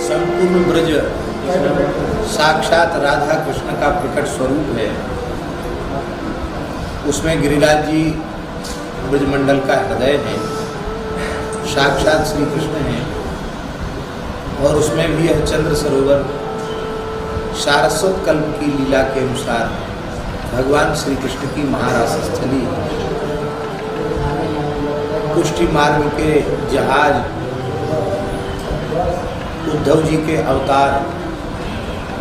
संपूर्ण ब्रज साक्षात राधा कृष्ण का प्रकट स्वरूप है। उसमें गिरिराज जी ब्रजमंडल का हृदय है, साक्षात श्री कृष्ण है। और उसमें भी यह चंद्र सरोवर सारस्वत कल्प की लीला के अनुसार भगवान श्री कृष्ण की महारास स्थली, पुष्टि मार्ग के जहाज, उद्धव जी के अवतार,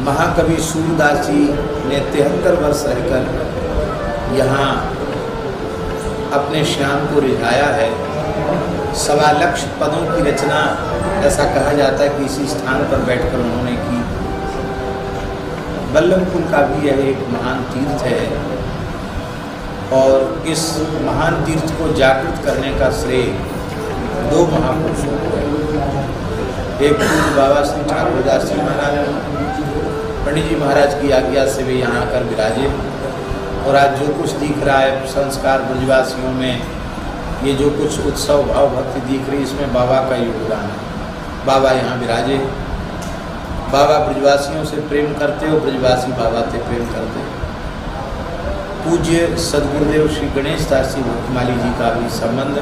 महाकवि सूरदास जी ने 73 वर्ष रहकर यहाँ अपने श्याम को रिझाया है। 1.25 लाख पदों की रचना, ऐसा कहा जाता है कि इसी स्थान पर बैठकर उन्होंने की। बल्लभकुल का भी यह एक महान तीर्थ है और इस महान तीर्थ को जागृत करने का श्रेय 2 महापुरुषों को है। एक पूज्य बाबा श्री ठाकुरदास जी महाराज, पंडित जी महाराज की आज्ञा से वे यहाँ आकर विराजे। और आज जो कुछ दिख रहा है संस्कार ब्रजवासियों में, ये जो कुछ उत्सव भाव भक्ति दिख रही, इसमें बाबा का योगदान है। बाबा यहाँ विराजे, बाबा ब्रजवासियों से प्रेम करते हो, ब्रजवासी बाबा से प्रेम करते। पूज्य सदगुरुदेव श्री गणेश दास जी भक्तमाली जी का भी संबंध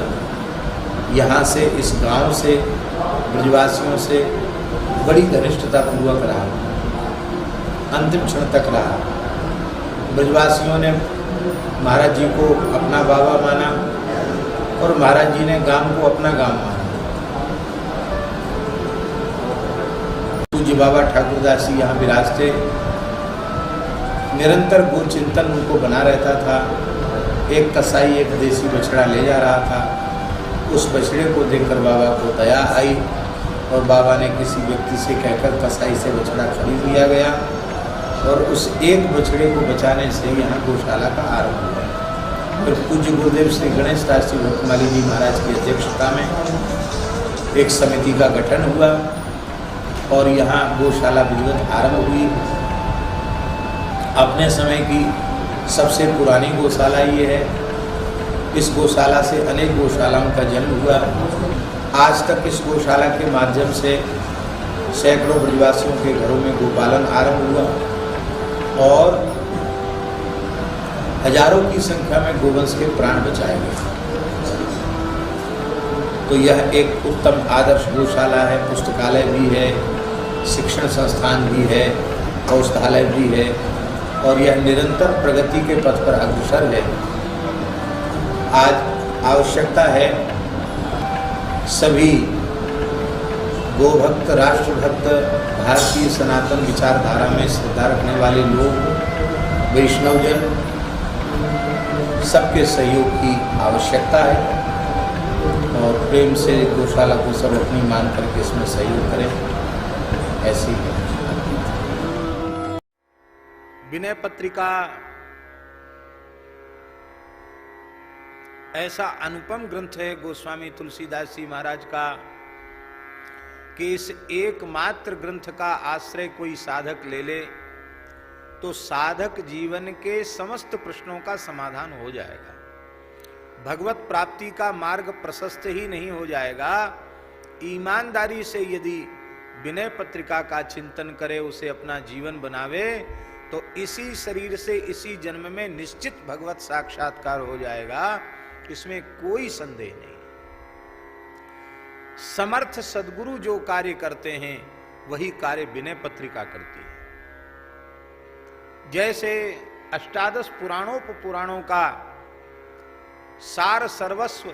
यहाँ से, इस गांव से, ब्रजवासियों से बड़ी घनिष्ठता पूर्वक रहा, अंतिम क्षण तक रहा। ब्रजवासियों ने महाराज जी को अपना बाबा माना और महाराज जी ने गांव को अपना गांव माना। पूज्य बाबा ठाकुरदास जी यहाँ विराजते, निरंतर गो चिंतन उनको बना रहता था। एक कसाई एक देसी बछड़ा ले जा रहा था, उस बछड़े को देखकर बाबा को दया आई और बाबा ने किसी व्यक्ति से कहकर कसाई से बछड़ा खरीद लिया गया और उस एक बछड़े को बचाने से यहाँ गौशाला का आरंभ हुआ। फिर पूज्य गुरुदेव श्री गणेश दास जी भक्तमाली जी महाराज की अध्यक्षता में एक समिति का गठन हुआ और यहाँ गौशाला विधिवत आरंभ हुई। अपने समय की सबसे पुरानी गौशाला ये है। इस गौशाला से अनेक गौशालाओं का जन्म हुआ। आज तक इस गौशाला के माध्यम से सैकड़ों ब्रजवासियों के घरों में गोपालन आरंभ हुआ और हजारों की संख्या में गोवंश के प्राण बचाए गए। तो यह एक उत्तम आदर्श गौशाला है। पुस्तकालय भी है, शिक्षण संस्थान भी है, औषधालय भी है और यह निरंतर प्रगति के पथ पर अग्रसर है। आज आवश्यकता है सभी गोभक्त, राष्ट्रभक्त, भारतीय सनातन विचारधारा में श्रद्धा रखने वाले लोग, वैष्णवजन, सबके सहयोग की आवश्यकता है और प्रेम से गौशाला को सब अपनी मान करके इसमें सहयोग करें। ऐसी है विनय पत्रिका। ऐसा अनुपम ग्रंथ है गोस्वामी तुलसीदास जी महाराज का कि इस एकमात्र ग्रंथ का आश्रय कोई साधक ले ले तो साधक जीवन के समस्त प्रश्नों का समाधान हो जाएगा। भगवत प्राप्ति का मार्ग प्रशस्त ही नहीं हो जाएगा, ईमानदारी से यदि विनय पत्रिका का चिंतन करे, उसे अपना जीवन बनावे, तो इसी शरीर से इसी जन्म में निश्चित भगवत साक्षात्कार हो जाएगा। इसमें कोई संदेह नहीं। समर्थ सद्गुरु जो कार्य करते हैं वही कार्य विनय पत्रिका करती है। जैसे अष्टादश पुराणों का सार सर्वस्व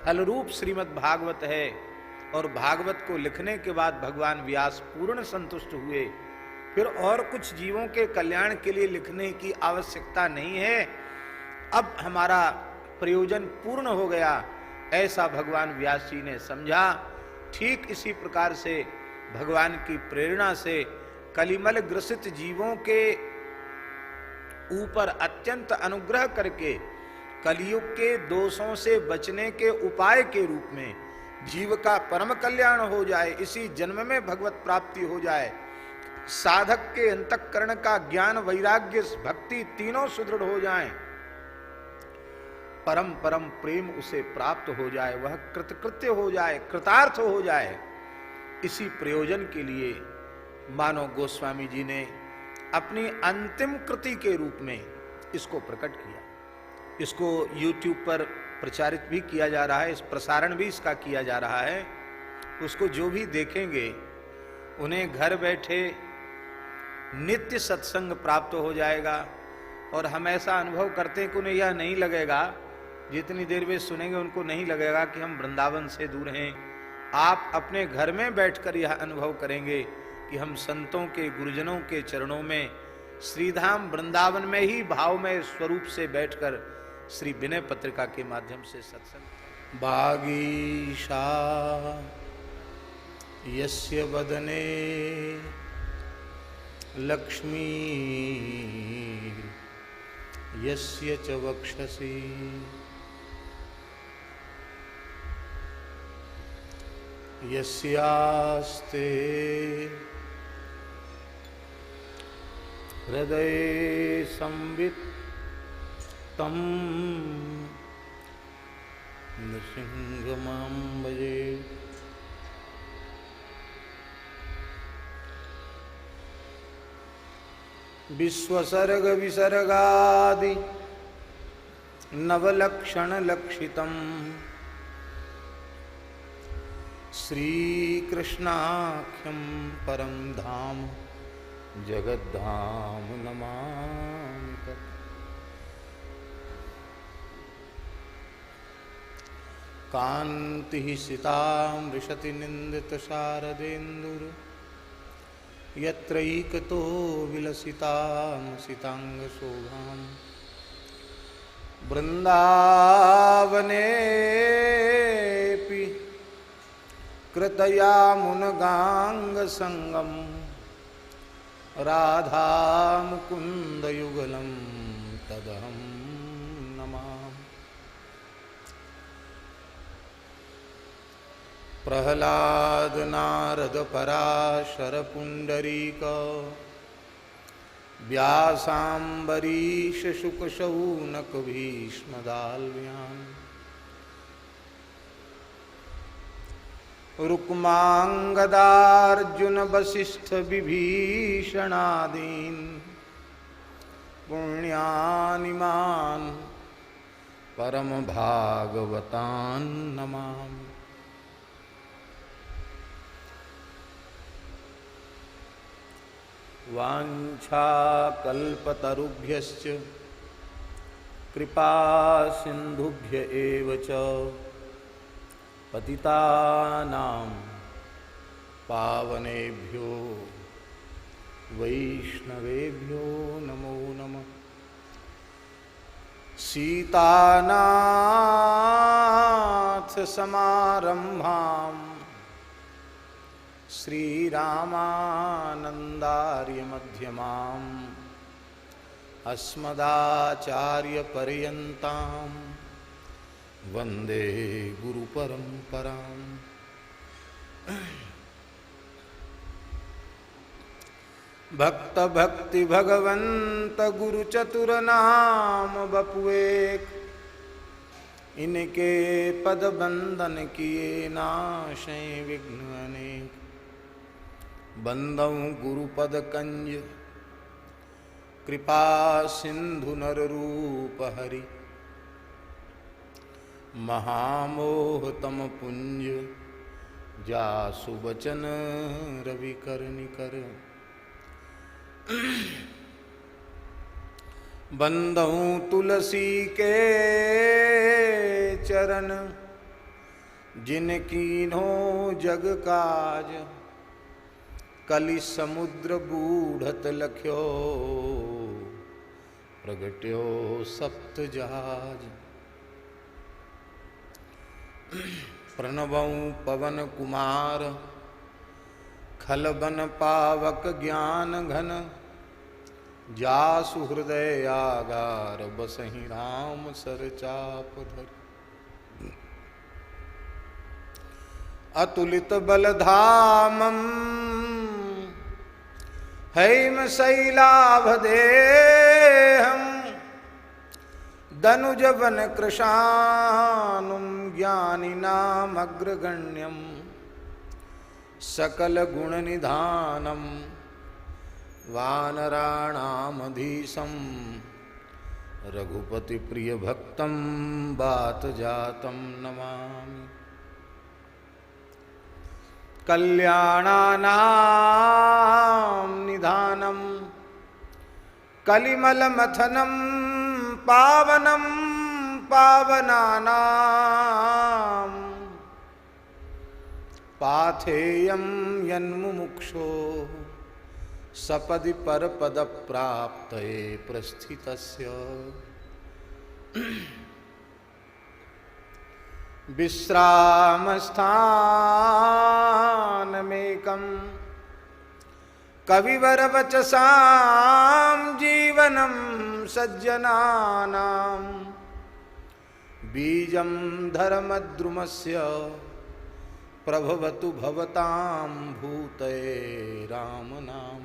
फलरूप श्रीमद् भागवत है और भागवत को लिखने के बाद भगवान व्यास पूर्ण संतुष्ट हुए। फिर और कुछ जीवों के कल्याण के लिए लिखने की आवश्यकता नहीं है, अब हमारा प्रयोजन पूर्ण हो गया, ऐसा भगवान व्यास जी ने समझा। ठीक इसी प्रकार से भगवान की प्रेरणा से कलिमल ग्रसित जीवों के ऊपर अत्यंत अनुग्रह करके कलियुग के दोषों से बचने के उपाय के रूप में जीव का परम कल्याण हो जाए, इसी जन्म में भगवत प्राप्ति हो जाए, साधक के अंतःकरण का ज्ञान, वैराग्य, भक्ति तीनों सुदृढ़ हो जाएं, परम परम प्रेम उसे प्राप्त हो जाए, वह कृतकृत्य हो जाए, कृतार्थ हो जाए, इसी प्रयोजन के लिए मानव गोस्वामी जी ने अपनी अंतिम कृति के रूप में इसको प्रकट किया। इसको YouTube पर प्रचारित भी किया जा रहा है, इस प्रसारण भी इसका किया जा रहा है। उसको जो भी देखेंगे उन्हें घर बैठे नित्य सत्संग प्राप्त हो जाएगा। और हम ऐसा अनुभव करते हैं कि उन्हें यह नहीं लगेगा, जितनी देर वे सुनेंगे उनको नहीं लगेगा कि हम वृंदावन से दूर हैं। आप अपने घर में बैठकर यह अनुभव करेंगे कि हम संतों के, गुरुजनों के चरणों में श्रीधाम वृंदावन में ही भावमय स्वरूप से बैठकर श्री विनय पत्रिका के माध्यम से सत्संग। बागीशा यस्य वदने लक्ष्मी यस्य च वक्षसि यस्यास्ते हृदये संवित् तम नृसिंहमां भजे। विश्वसर्ग विसर्गादि नवलक्षण लक्षितम् श्रीकृष्णाख्यं परं धाम जगद्धाम नमामि तत्। कान्तिः सितामृशति निन्दितशारदेन्दुर यत्रैकतो विलसितामसिताङ्गशोभाम् वृन्दावनेऽपि कृतयामुनगाङ्गसङ्गं राधामुकुन्दयुगलं तदहं नमामि। प्रह्लाद नारद पराशर पुंडरीक व्यासाम्बरीश शुक शौनक भीष्मदाल्व्यान् रुक्मांगदार्जुन वसिष्ठ विभीषणादीन् पुण्यानिमान् परम भागवतान् नमामि। वाञ्छाकल्पतरुभ्यश्च कृपा सिन्धुभ्य एव च पतितानां पावनेभ्यो वैष्णवेभ्यो नमो नमः। सीतानाथ समारम्भाम् श्रीरामानन्दार्य मध्यमाम् अस्मदाचार्यपर्यन्तां वन्दे गुरुपरम्पराम्। भक्त भक्ति भगवंत गुरु चतुर नाम बपुएक इनके पद बंदन किए नाशे विघ्न अनेक। बंदऊं गुरुपद कंज कृपा सिंधु नर रूप हरि महामोहतम पुंज जासु बचन रवि कर निकर। बंदऊं तुलसी के चरण जिनकीन्हो जग काज कलि समुद्र बूढ़त लख्यो प्रगट्यो सप्त जहाज। प्रणवं पवन कुमार खलबन पावक ज्ञान घन जासु हृदय आगार बसहि राम सर चाप धर। अतुलित बलधामं हैम शैलाभदेहं दनुजवन कृशानुं ज्ञानिनामग्रगण्यं सकल गुण निधानम वानराणामधीशं रघुपति प्रिय भक्तम बात जातम नमामि। कल्याणानां निधानम कलिमलमथनं पावनं पावनानां पाथेयं यन्मुमुक्षो सपदि परपद प्राप्तये प्रस्थितस्य विश्रामस्थानमेकं कविवर वचसां जीवनं सज्जनानां बीजं धर्मद्रुमस्य प्रभवतु भवतां भूतये राम नाम।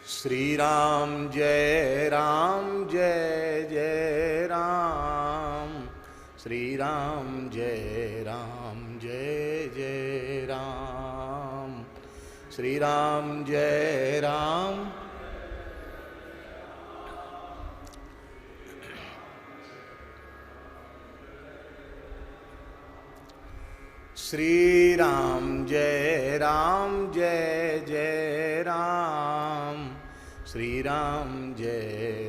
श्री राम जय जय राम, श्री राम जय जय राम, श्री राम जय राम। श्री राम जय जय राम, श्री राम जय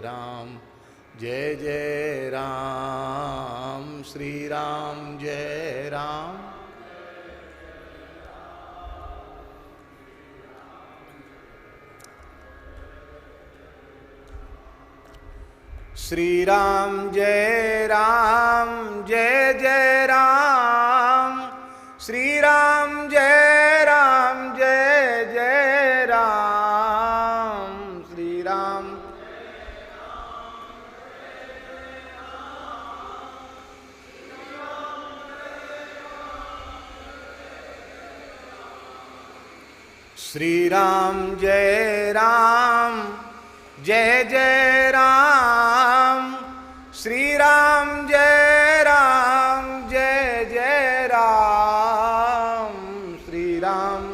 जय राम, श्री राम जय राम। श्री राम जय जय राम, श्री राम जय जय राम, श्री राम। श्री राम जय जय राम, श्री राम जय जय राम, श्री राम।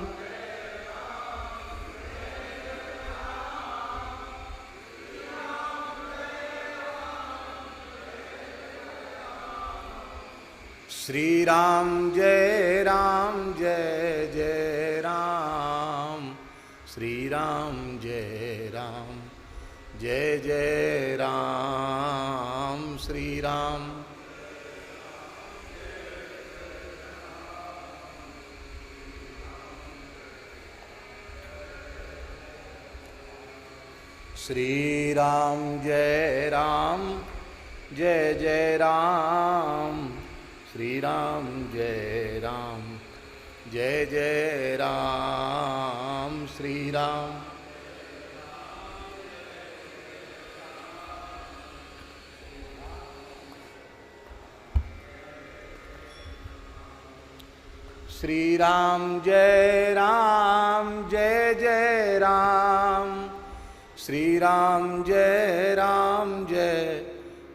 श्री राम जय जय राम, श्री राम जय जय राम, श्री राम। श्री राम जय जय राम, श्री राम जय जय राम, श्री राम। श्री राम जय जय राम, श्री राम जय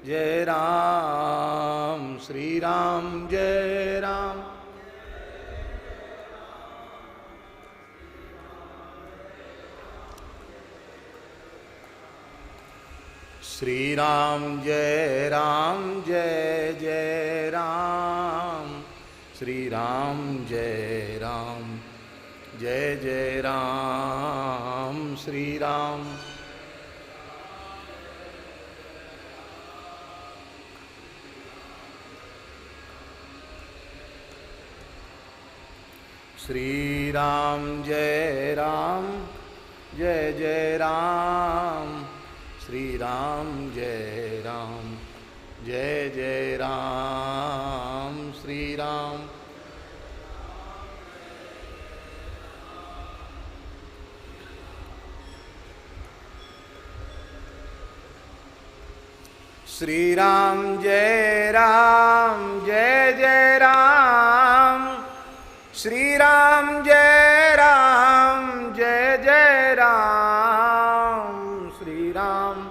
जय राम, श्री राम जय राम। श्री राम जय जय राम, श्री राम जय जय राम, श्री राम। श्री राम जय जय राम, श्री राम जय जय राम, श्री राम। श्री राम जय जय राम, श्री राम जय जय राम, श्री राम।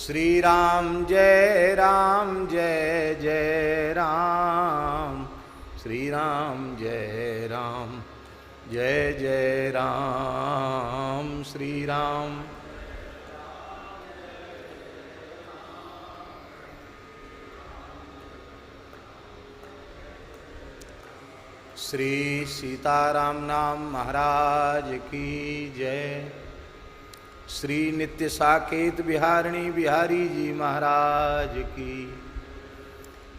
श्री राम जय जय राम, श्री राम जय जय राम, श्री राम। श्री सीताराम नाम महाराज की जय। श्री नित्य साकेत बिहारिणी बिहारी जी महाराज की।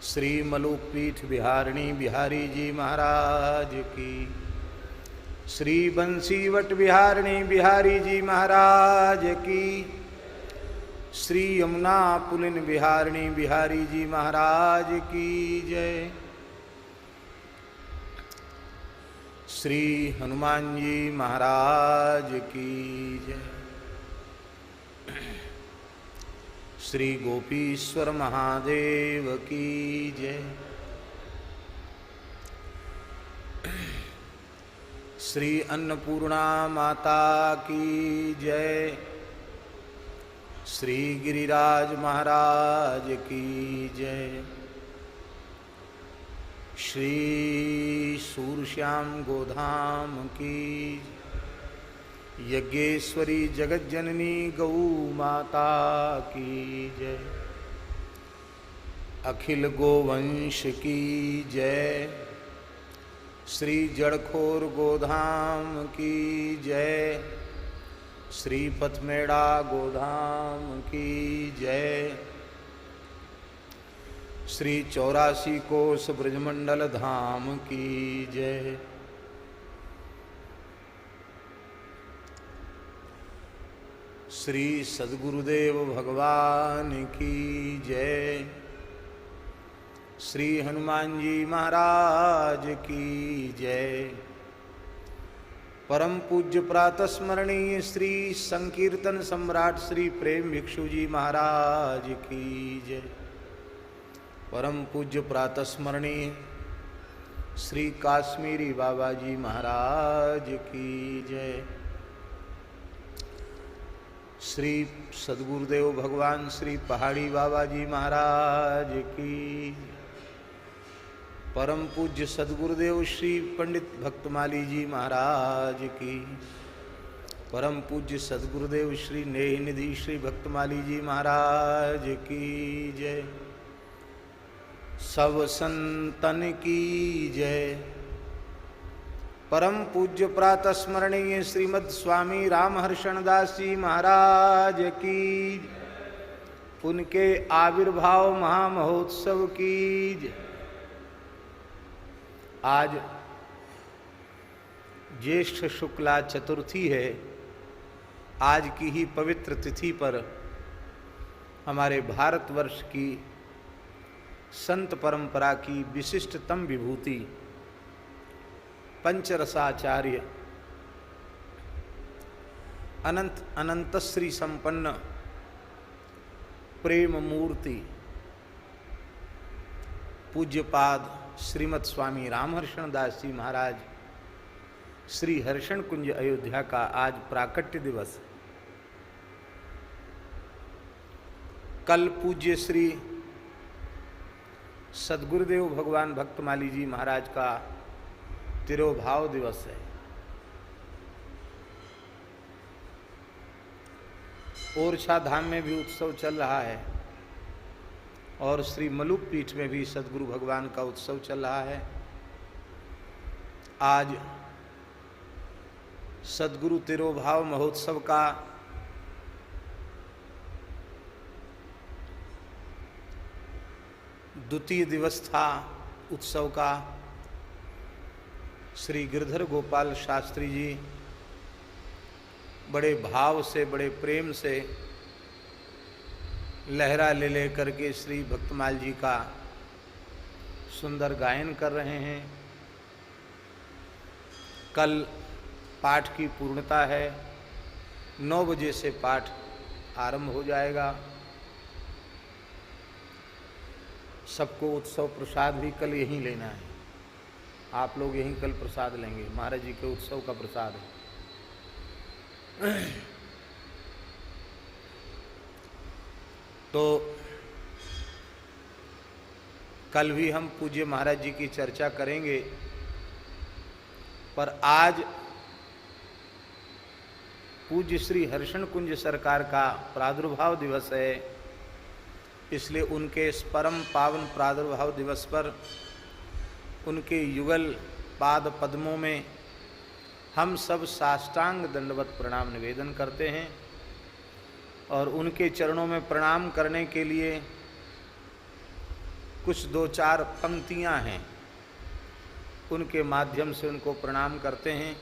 श्री मलुकपीठ बिहारिणी बिहारी जी महाराज की। श्री बंसीवट बिहारिणी बिहारी जी महाराज की। श्री यमुना पुलिन बिहारिणी बिहारी जी महाराज की जय। श्री हनुमान जी महाराज की जय। श्री गोपीश्वर महादेव की जय। श्री अन्नपूर्णा माता की जय। श्री गिरिराज महाराज की जय। श्री सूरश्याम गोधाम की। यज्ञेश्वरी जगज्जननी गौ माता की जय। अखिल गोवंश की जय। श्री जड़खोर गोधाम की जय। श्री पथमेड़ा गोधाम की जय। श्री 84 कोस ब्रजमंडल धाम की जय। श्री सद्गुरुदेव भगवान की जय। श्री हनुमान जी महाराज की जय। परम पूज्य प्रातः स्मरणीय श्री संकीर्तन सम्राट श्री प्रेम भिक्षु जी महाराज की जय। परम पूज्य प्रातः स्मरणीय श्री काश्मीरी बाबा जी महाराज की जय। श्री सद्गुरुदेव भगवान श्री पहाड़ी बाबा जी महाराज की। परम पूज्य सद्गुरुदेव श्री पंडित भक्तमाली जी महाराज की। परम पूज्य सद्गुरुदेव श्री नेह निधि श्री भक्तमाली जी महाराज की जय। सब संतन की जय। परम पूज्य प्रातः स्मरणीय श्रीमद स्वामी रामहर्षण दास जी महाराज की। उनके आविर्भाव महामहोत्सव की जय। आज ज्येष्ठ शुक्ला चतुर्थी है। आज की ही पवित्र तिथि पर हमारे भारतवर्ष की संत परंपरा की विशिष्टतम विभूति पंचरसाचार्य अनंत अनंत श्री संपन्न प्रेम मूर्ति पूज्यपाद श्रीमद स्वामी रामहर्षण दास जी महाराज श्री हर्षण कुंज अयोध्या का आज प्राकट्य दिवस है। कल पूज्य श्री सद्गुरुदेव भगवान भक्तमाली जी महाराज का तिरोभाव दिवस है। ओरछा धाम में भी उत्सव चल रहा है और श्री मलुक पीठ में भी सद्गुरु भगवान का उत्सव चल रहा है। आज सद्गुरु तिरोभाव महोत्सव का द्वितीय दिवस था उत्सव का। श्री गिरधर गोपाल शास्त्री जी बड़े भाव से बड़े प्रेम से लहरा ले करके श्री भक्तमाल जी का सुंदर गायन कर रहे हैं। कल पाठ की पूर्णता है। 9 बजे से पाठ आरंभ हो जाएगा। सबको उत्सव प्रसाद भी कल यहीं लेना है। आप लोग यहीं कल प्रसाद लेंगे। महाराज जी के उत्सव का प्रसाद है। तो कल भी हम पूज्य महाराज जी की चर्चा करेंगे, पर आज पूज्य श्री हर्षण कुंज सरकार का प्रादुर्भाव दिवस है, इसलिए उनके इस परम पावन प्रादुर्भाव दिवस पर उनके युगल पाद पद्मों में हम सब साष्टांग दंडवत प्रणाम निवेदन करते हैं। और उनके चरणों में प्रणाम करने के लिए कुछ दो चार पंक्तियां हैं, उनके माध्यम से उनको प्रणाम करते हैं।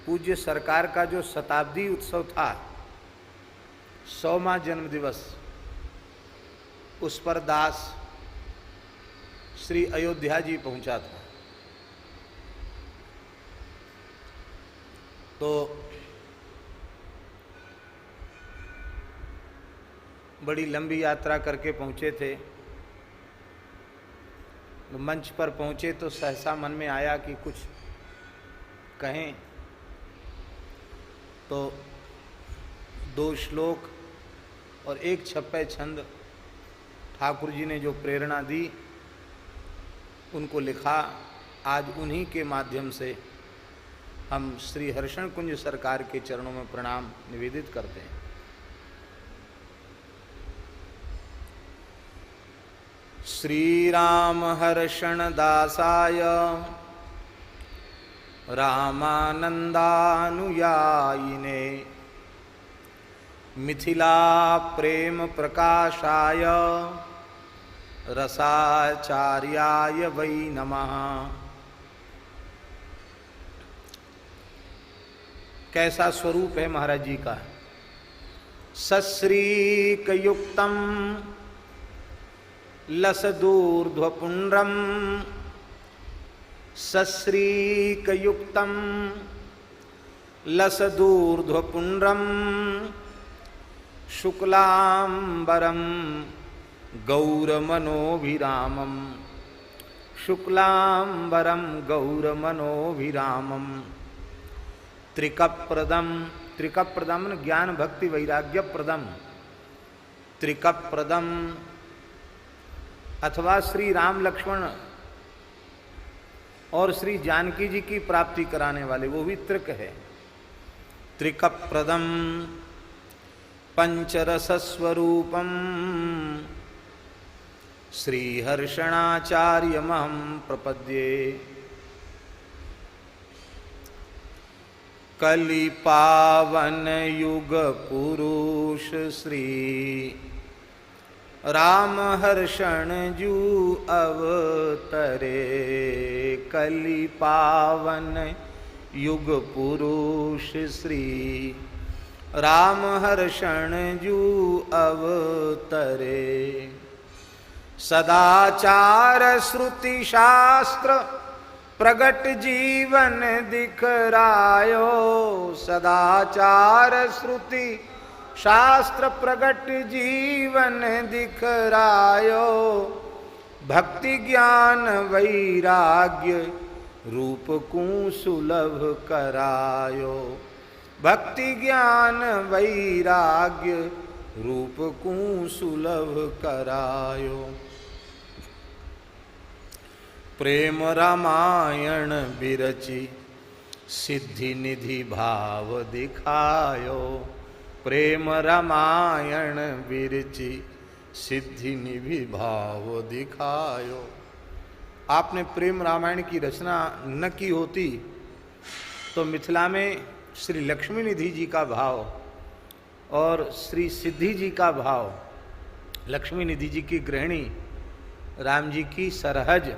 पूज्य सरकार का जो शताब्दी उत्सव था, 100वां जन्म दिवस, उस पर दास श्री अयोध्या जी पहुंचा था। तो बड़ी लंबी यात्रा करके पहुंचे थे। मंच पर पहुंचे तो सहसा मन में आया कि कुछ कहें, तो 2 श्लोक और 1 छप्पे छंद ठाकुर जी ने जो प्रेरणा दी उनको लिखा। आज उन्हीं के माध्यम से हम श्री हर्षण कुंज सरकार के चरणों में प्रणाम निवेदित करते हैं। श्री राम हर्षण दासाय रामानंदानुयायिने मिथिला प्रेम प्रकाशाय रसाचार्याय वै नमः। कैसा स्वरूप है महाराज जी का। सश्रीकयुक्तम लसदूर्ध्वपुण्ड्रम सश्रीकयुक्तम लसदूर्ध्वपुण्ड्रम शुक्लांबरम गौरमनोभिरामम शुक्लांबरम गौरमनोभिरामम त्रिकप्रदम, त्रिकप्रदम ज्ञान भक्ति वैराग्य प्रदम, त्रिकप्रदम अथवा श्री राम लक्ष्मण और श्री जानकी जी की प्राप्ति कराने वाले, वो भी त्रिक है। त्रिकप्रदम पंचरसस्वरूपम श्रीहर्षणाचार्यमहं प्रपद्ये। कलिपावन युग पुरुष श्री राम हर्षण जू अवतरे। कलिपावन युग पुरुष श्री राम हर्षण जू अवतरे। सदाचार श्रुति शास्त्र प्रगट जीवन दिखरायो। सदाचार श्रुति शास्त्र प्रगट जीवन दिखरायो। भक्ति ज्ञान वैराग्य रूप को सुलभ करायो। भक्ति ज्ञान वैराग्य रूप को सुलभ करायो। प्रेम रामायण बिरची सिद्धि निधि भाव दिखायो। प्रेम रामायण बिरची सिद्धि निधि भाव दिखायो। आपने प्रेम रामायण की रचना न की होती तो मिथिला में श्री लक्ष्मी निधि जी का भाव और श्री सिद्धि जी का भाव, लक्ष्मी निधि जी की गृहिणी, राम जी की सरहज,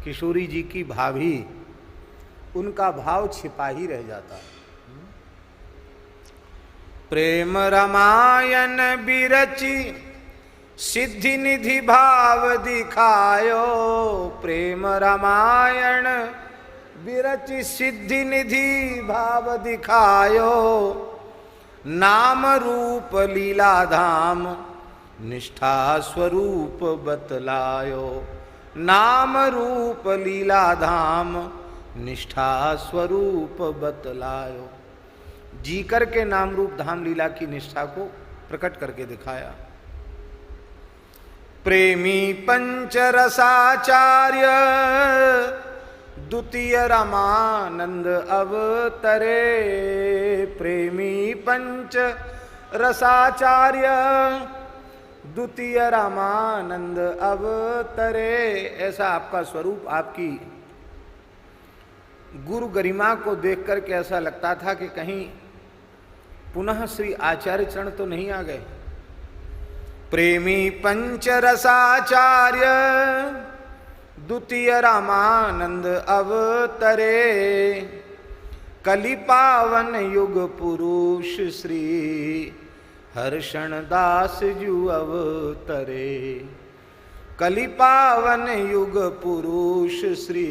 किशोरी जी की भाभी, उनका भाव छिपा ही रह जाता। प्रेम रामायण बिरची सिद्धि निधि भाव दिखायो। प्रेम रामायण बिरची सिद्धि निधि भाव दिखायो। नाम रूप लीला धाम निष्ठा स्वरूप बतलायो। नाम रूप लीला धाम निष्ठा स्वरूप बतलायो। जी करके नाम रूप धाम लीला की निष्ठा को प्रकट करके दिखाया। प्रेमी पंच रसाचार्य द्वितीय रामानंद अवतरे। प्रेमी पंच रसाचार्य द्वितीय रामानंद अवतरे। ऐसा आपका स्वरूप, आपकी गुरु गरिमा को देख करके ऐसा लगता था कि कहीं पुनः श्री आचार्य चरण तो नहीं आ गए। प्रेमी पंच रसाचार्य द्वितीय रामानंद अवतरे। कलि पावन युग पुरुष श्री हर्षण दास जू अवतरे। कलि पावन युग पुरुष श्री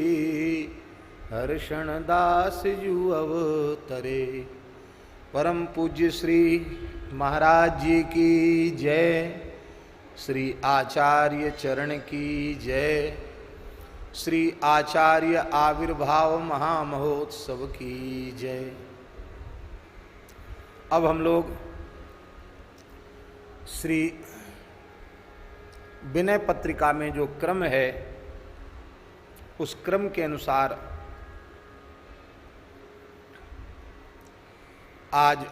हर्षण दास जू अवतरे। परम पूज्य श्री महाराज जी की जय। श्री आचार्य चरण की जय। श्री आचार्य आविर्भाव महामहोत्सव की जय। अब हम लोग श्री विनय पत्रिका में जो क्रम है उस क्रम के अनुसार आज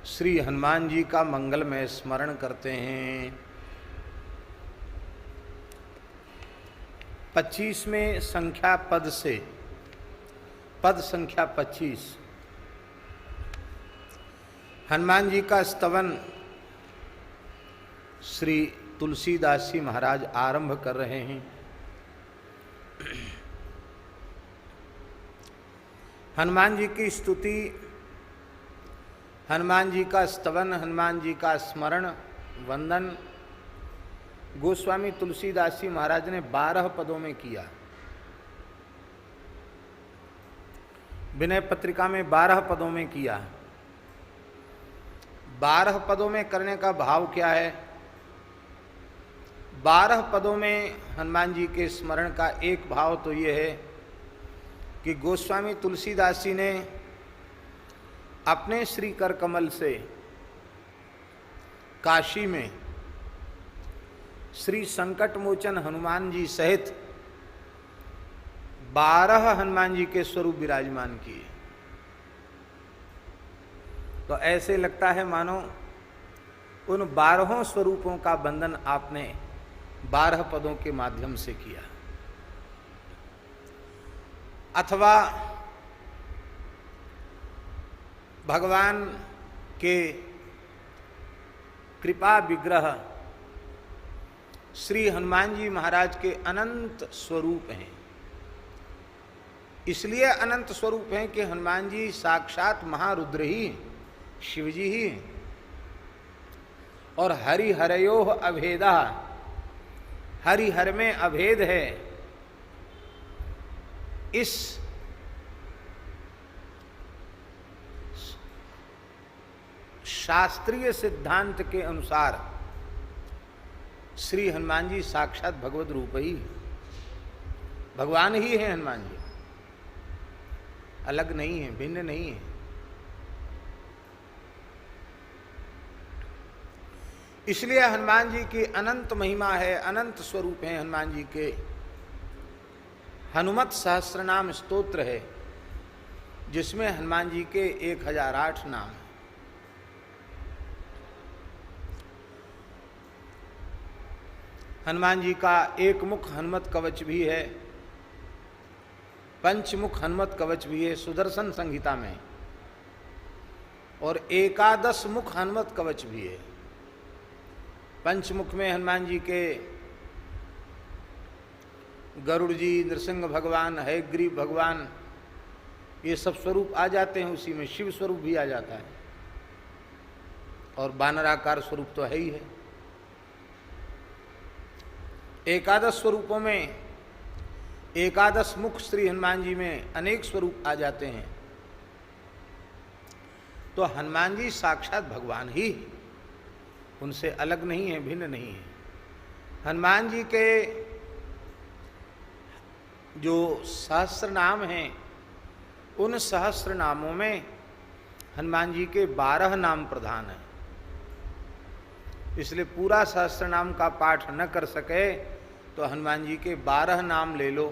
श्री हनुमान जी का मंगलमय स्मरण करते हैं। 25वें संख्या पद से, पद संख्या 25, हनुमान जी का स्तवन श्री तुलसीदास जी महाराज आरंभ कर रहे हैं। हनुमान जी की स्तुति, हनुमान जी का स्तवन, हनुमान जी का स्मरण वंदन गोस्वामी तुलसीदास जी महाराज ने 12 पदों में किया। विनय पत्रिका में 12 पदों में किया। 12 पदों में करने का भाव क्या है? 12 पदों में हनुमान जी के स्मरण का एक भाव तो ये है कि गोस्वामी तुलसीदास जी ने अपने श्री कर कमल से काशी में श्री संकट मोचन हनुमान जी सहित 12 हनुमान जी के स्वरूप विराजमान किए। तो ऐसे लगता है मानो उन 12 स्वरूपों का बंधन आपने 12 पदों के माध्यम से किया। अथवा भगवान के कृपा विग्रह श्री हनुमान जी महाराज के अनंत स्वरूप हैं। इसलिए अनंत स्वरूप हैं कि हनुमान जी साक्षात महारुद्र ही, शिव जी ही, और हरि हरयोः अभेदा, हरि हर में अभेद है। इस शास्त्रीय सिद्धांत के अनुसार श्री हनुमान जी साक्षात भगवत रूप ही, भगवान ही है। हनुमान जी अलग नहीं है, भिन्न नहीं है। इसलिए हनुमान जी की अनंत महिमा है, अनंत स्वरूप है हनुमान जी के। हनुमत सहस्रनाम स्तोत्र है जिसमें हनुमान जी के 1008 नाम हैं। हनुमान जी का एक मुख हनुमत कवच भी है, पंचमुख हनुमत कवच भी है सुदर्शन संहिता में, और 11 मुख हनुमत कवच भी है। पंचमुख में हनुमान जी के गरुड़ जी, नृसिंह भगवान, हयग्रीव भगवान, ये सब स्वरूप आ जाते हैं। उसी में शिव स्वरूप भी आ जाता है, और बानराकार स्वरूप तो है ही है। 11 स्वरूपों में 11 मुख श्री हनुमान जी में अनेक स्वरूप आ जाते हैं। तो हनुमान जी साक्षात भगवान ही, उनसे अलग नहीं है, भिन्न नहीं है। हनुमान जी के जो सहस्र नाम हैं, उन सहस्र नामों में हनुमान जी के 12 नाम प्रधान हैं, इसलिए पूरा सहस्त्र नाम का पाठ न कर सके तो हनुमान जी के 12 नाम ले लो।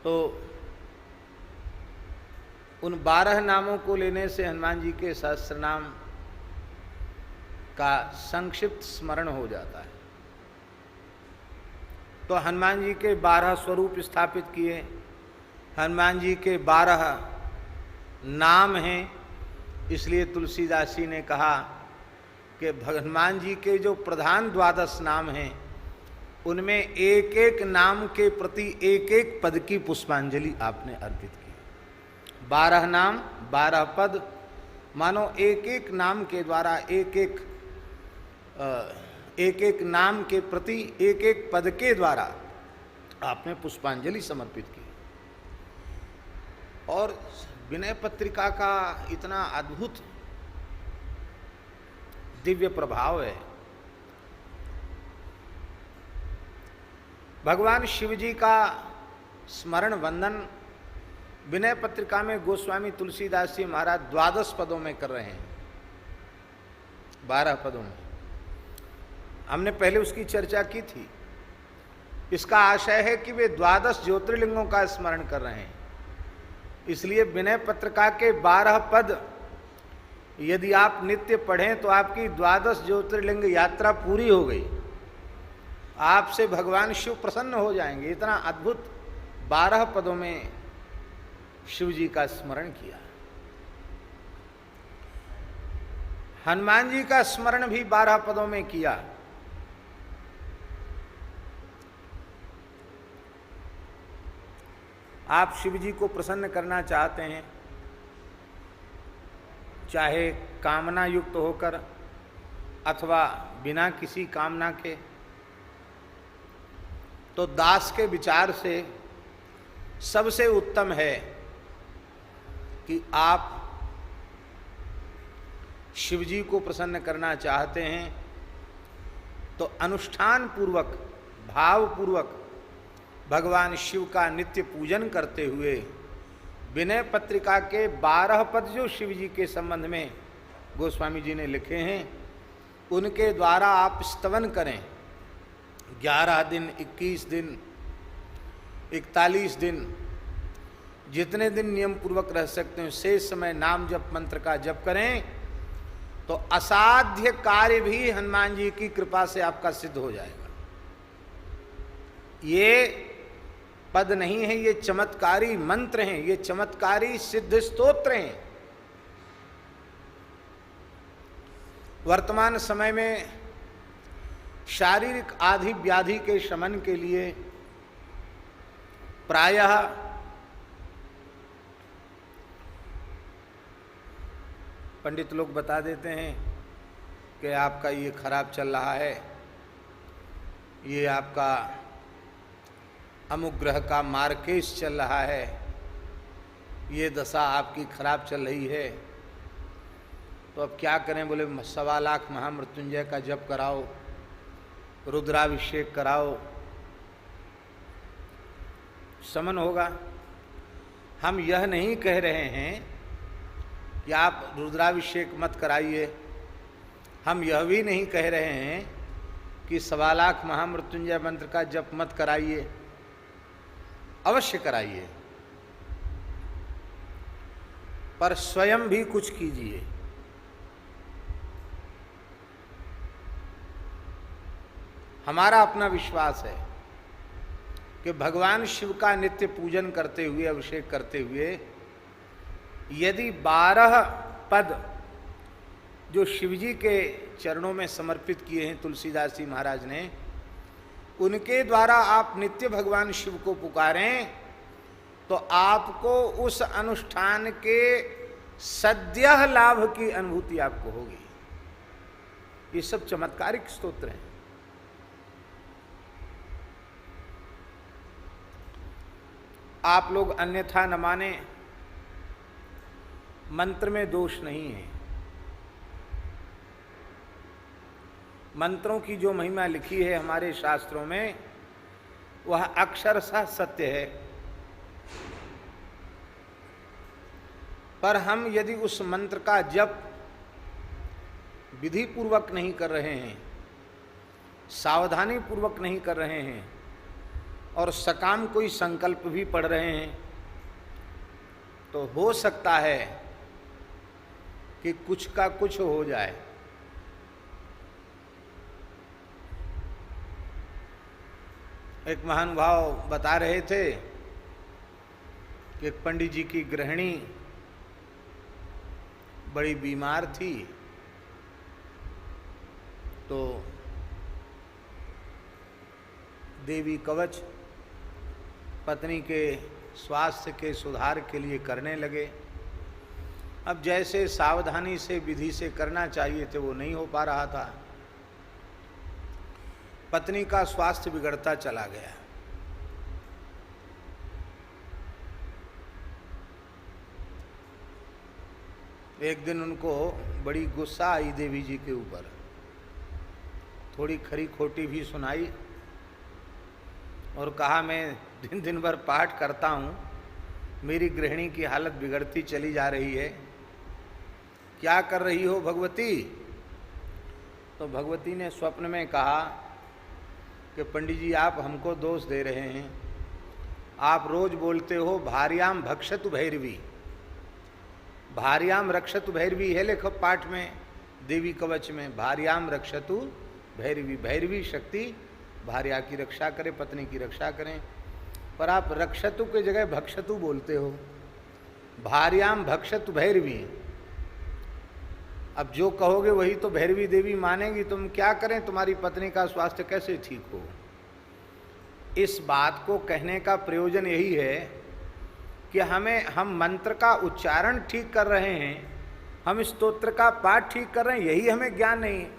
तो उन 12 नामों को लेने से हनुमान जी के सहस्त्र नाम का संक्षिप्त स्मरण हो जाता है। तो हनुमान जी के 12 स्वरूप स्थापित किए, हनुमान जी के 12 नाम हैं, इसलिए तुलसीदास जी ने कहा कि हनुमान जी के जो प्रधान 12 नाम हैं उनमें एक एक नाम के प्रति एक एक पद की पुष्पांजलि आपने अर्पित की। 12 नाम 12 पद, मानो एक एक नाम के द्वारा एक एक नाम के प्रति एक एक पद के द्वारा आपने पुष्पांजलि समर्पित की। और विनय पत्रिका का इतना अद्भुत दिव्य प्रभाव है। भगवान शिव जी का स्मरण वंदन विनय पत्रिका में गोस्वामी तुलसीदास जी महाराज 12 पदों में कर रहे हैं, 12 पदों में। हमने पहले उसकी चर्चा की थी। इसका आशय है कि वे 12 ज्योतिर्लिंगों का स्मरण कर रहे हैं, इसलिए विनय पत्रिका के 12 पद यदि आप नित्य पढ़ें तो आपकी 12 ज्योतिर्लिंग यात्रा पूरी हो गई, आपसे भगवान शिव प्रसन्न हो जाएंगे। इतना अद्भुत 12 पदों में शिव जी का स्मरण किया। हनुमान जी का स्मरण भी 12 पदों में किया। आप शिव जी को प्रसन्न करना चाहते हैं, चाहे कामना युक्त होकर अथवा बिना किसी कामना के, तो दास के विचार से सबसे उत्तम है कि आप शिव जी को प्रसन्न करना चाहते हैं तो अनुष्ठान पूर्वक, भाव पूर्वक भगवान शिव का नित्य पूजन करते हुए विनय पत्रिका के 12 पद जो शिव जी के संबंध में गोस्वामी जी ने लिखे हैं उनके द्वारा आप स्तवन करें। 11 दिन, 21 दिन, 41 दिन, जितने दिन नियम पूर्वक रह सकते हैं शेष समय नाम जप मंत्र का जप करें तो असाध्य कार्य भी हनुमान जी की कृपा से आपका सिद्ध हो जाएगा। ये पद नहीं है, ये चमत्कारी मंत्र हैं, ये चमत्कारी सिद्ध स्तोत्र हैं। वर्तमान समय में शारीरिक आदि व्याधि के शमन के लिए प्रायः पंडित लोग बता देते हैं कि आपका ये खराब चल रहा है, ये आपका अमुक ग्रह का मार्केश चल रहा है, ये दशा आपकी खराब चल रही है। तो अब क्या करें? बोले 1.25 लाख महामृत्युंजय का जप कराओ, रुद्राभिषेक कराओ, शमन होगा। हम यह नहीं कह रहे हैं कि आप रुद्राभिषेक मत कराइए, हम यह भी नहीं कह रहे हैं कि 1.25 लाख महामृत्युंजय मंत्र का जप मत कराइए, अवश्य कराइए, पर स्वयं भी कुछ कीजिए। हमारा अपना विश्वास है कि भगवान शिव का नित्य पूजन करते हुए, अभिषेक करते हुए यदि 12 पद जो शिवजी के चरणों में समर्पित किए हैं तुलसीदास जी महाराज ने, उनके द्वारा आप नित्य भगवान शिव को पुकारें तो आपको उस अनुष्ठान के सद्यः लाभ की अनुभूति आपको होगी। ये सब चमत्कारिक स्तोत्र हैं। आप लोग अन्यथा न माने, मंत्र में दोष नहीं है। मंत्रों की जो महिमा लिखी है हमारे शास्त्रों में वह अक्षरशः सत्य है। पर हम यदि उस मंत्र का जप विधि पूर्वक नहीं कर रहे हैं, सावधानी पूर्वक नहीं कर रहे हैं और सकाम कोई संकल्प भी पढ़ रहे हैं, तो हो सकता है कि कुछ का कुछ हो जाए। एक महानुभाव बता रहे थे कि एक पंडित जी की गृहिणी बड़ी बीमार थी, तो देवी कवच पत्नी के स्वास्थ्य के सुधार के लिए करने लगे। अब जैसे सावधानी से विधि से करना चाहिए थे वो नहीं हो पा रहा था, पत्नी का स्वास्थ्य बिगड़ता चला गया। एक दिन उनको बड़ी गुस्सा आई देवी जी के ऊपर, थोड़ी खरी खोटी भी सुनाई और कहा मैं दिन दिन भर पाठ करता हूँ, मेरी गृहिणी की हालत बिगड़ती चली जा रही है, क्या कर रही हो भगवती? तो भगवती ने स्वप्न में कहा कि पंडित जी आप हमको दोष दे रहे हैं, आप रोज बोलते हो भार्याम भक्षतु भैरवी, भार्याम रक्षतु भैरवी है लेखो पाठ में देवी कवच में, भार्याम रक्षतु भैरवी, भैरवी शक्ति भार्या की रक्षा करे, पत्नी की रक्षा करें, पर आप रक्षतु के जगह भक्षतु बोलते हो, भार्याम भक्षतु भैरवी। अब जो कहोगे वही तो भैरवी देवी मानेंगी, तुम क्या करें, तुम्हारी पत्नी का स्वास्थ्य कैसे ठीक हो। इस बात को कहने का प्रयोजन यही है कि हम मंत्र का उच्चारण ठीक कर रहे हैं, हम स्तोत्र का पाठ ठीक कर रहे हैं, यही हमें ज्ञान नहीं है।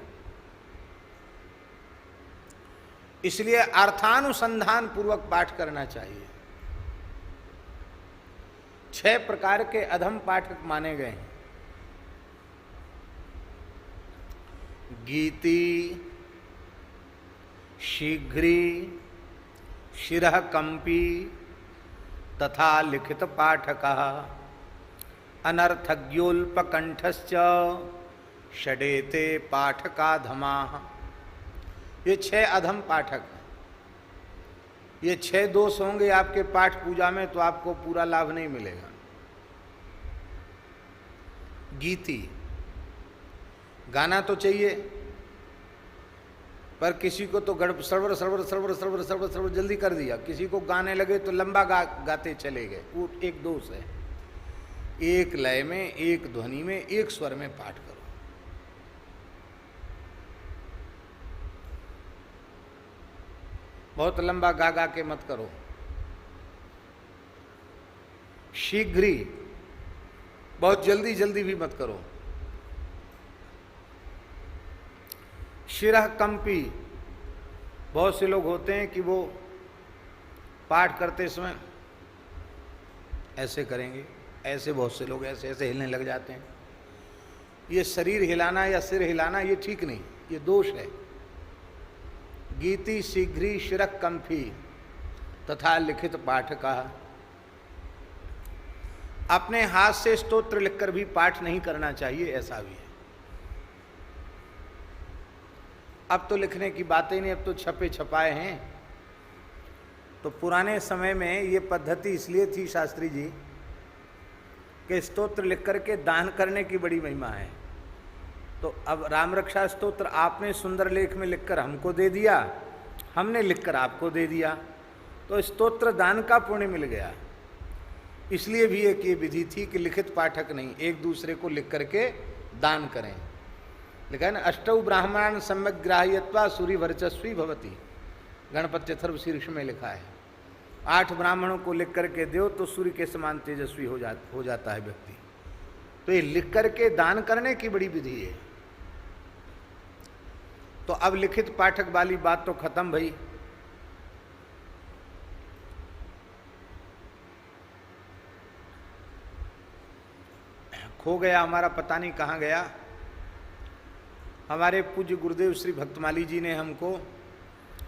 इसलिए अर्थानुसंधान पूर्वक पाठ करना चाहिए। 6 प्रकार के अधम पाठक माने गए हैं। गीति, शीघ्री, शिरः कंपी तथा लिखित पाठकः, अनर्थज्ञोल्पकंठश्च षडेते पाठकाधमाः। ये 6 अधम पाठक हैं। ये 6 दोष होंगे आपके पाठ पूजा में तो आपको पूरा लाभ नहीं मिलेगा। गीति, गाना तो चाहिए, पर किसी को तो गड़प सरवर सरवर सरवर सरवर सरवर सरवर जल्दी कर दिया, किसी को गाने लगे तो लंबा गाते चले गए, वो एक दोष है। एक लय में, एक ध्वनि में, एक स्वर में पाठ करो। बहुत लंबा गा गा के मत करो। शीघ्री, बहुत जल्दी जल्दी भी मत करो। शिरः कंपी, बहुत से लोग होते हैं कि वो पाठ करते समय ऐसे करेंगे, ऐसे बहुत से लोग ऐसे ऐसे हिलने लग जाते हैं। ये शरीर हिलाना या सिर हिलाना ये ठीक नहीं, ये दोष है। गीति, शीघ्री, शिरः कंपी तथा लिखित पाठका। अपने हाथ से स्तोत्र लिखकर भी पाठ नहीं करना चाहिए, ऐसा भी है। अब तो लिखने की बात ही नहीं, अब तो छपे छपाए हैं। तो पुराने समय में ये पद्धति इसलिए थी शास्त्री जी कि स्तोत्र लिख करके दान करने की बड़ी महिमा है। तो अब राम रक्षा स्तोत्र आपने सुंदर लेख में लिखकर हमको दे दिया, हमने लिखकर आपको दे दिया, तो स्तोत्र दान का पुण्य मिल गया। इसलिए भी एक ये विधि थी कि लिखित पाठक नहीं, एक दूसरे को लिख करके दान करें। लिखा है ना, अष्टौ ब्राह्मणान सम्यक ग्राह्यत्वा सूर्य वर्चस्वी भवति, गणपति अथर्व शीर्ष में लिखा है। 8 ब्राह्मणों को लिख करके दो तो सूर्य के समान तेजस्वी हो जाता है व्यक्ति। तो ये लिख करके दान करने की बड़ी विधि है। तो अब लिखित पाठक वाली बात तो खत्म भई। खो गया हमारा, पता नहीं कहाँ गया। हमारे पूज्य गुरुदेव श्री भक्तमाली जी ने हमको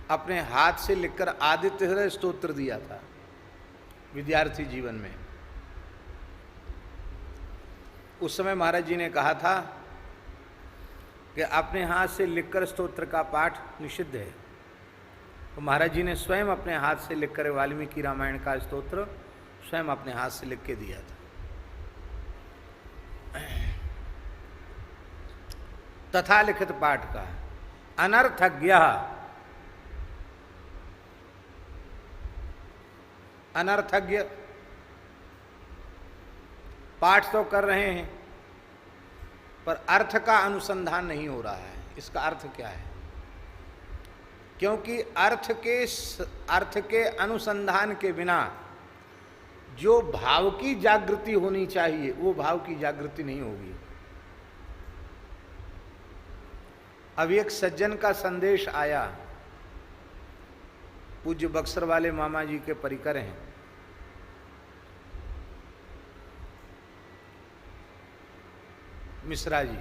अपने हाथ से लिखकर आदित्य हृदय स्तोत्र दिया था विद्यार्थी जीवन में। उस समय महाराज जी ने कहा था कि अपने हाथ से लिखकर स्तोत्र का पाठ निषिद्ध है। तो महाराज जी ने स्वयं अपने हाथ से लिखकर वाल्मीकि रामायण का स्तोत्र स्वयं अपने हाथ से लिख के दिया था। तथा लिखित पाठ का अनर्थज्ञ, अनर्थज्ञ पाठ तो कर रहे हैं पर अर्थ का अनुसंधान नहीं हो रहा है। इसका अर्थ क्या है? क्योंकि अर्थ के अनुसंधान के बिना जो भाव की जागृति होनी चाहिए वो भाव की जागृति नहीं होगी। अभी एक सज्जन का संदेश आया, पूज्य बक्सर वाले मामा जी के परिकर हैं, मिश्रा जी।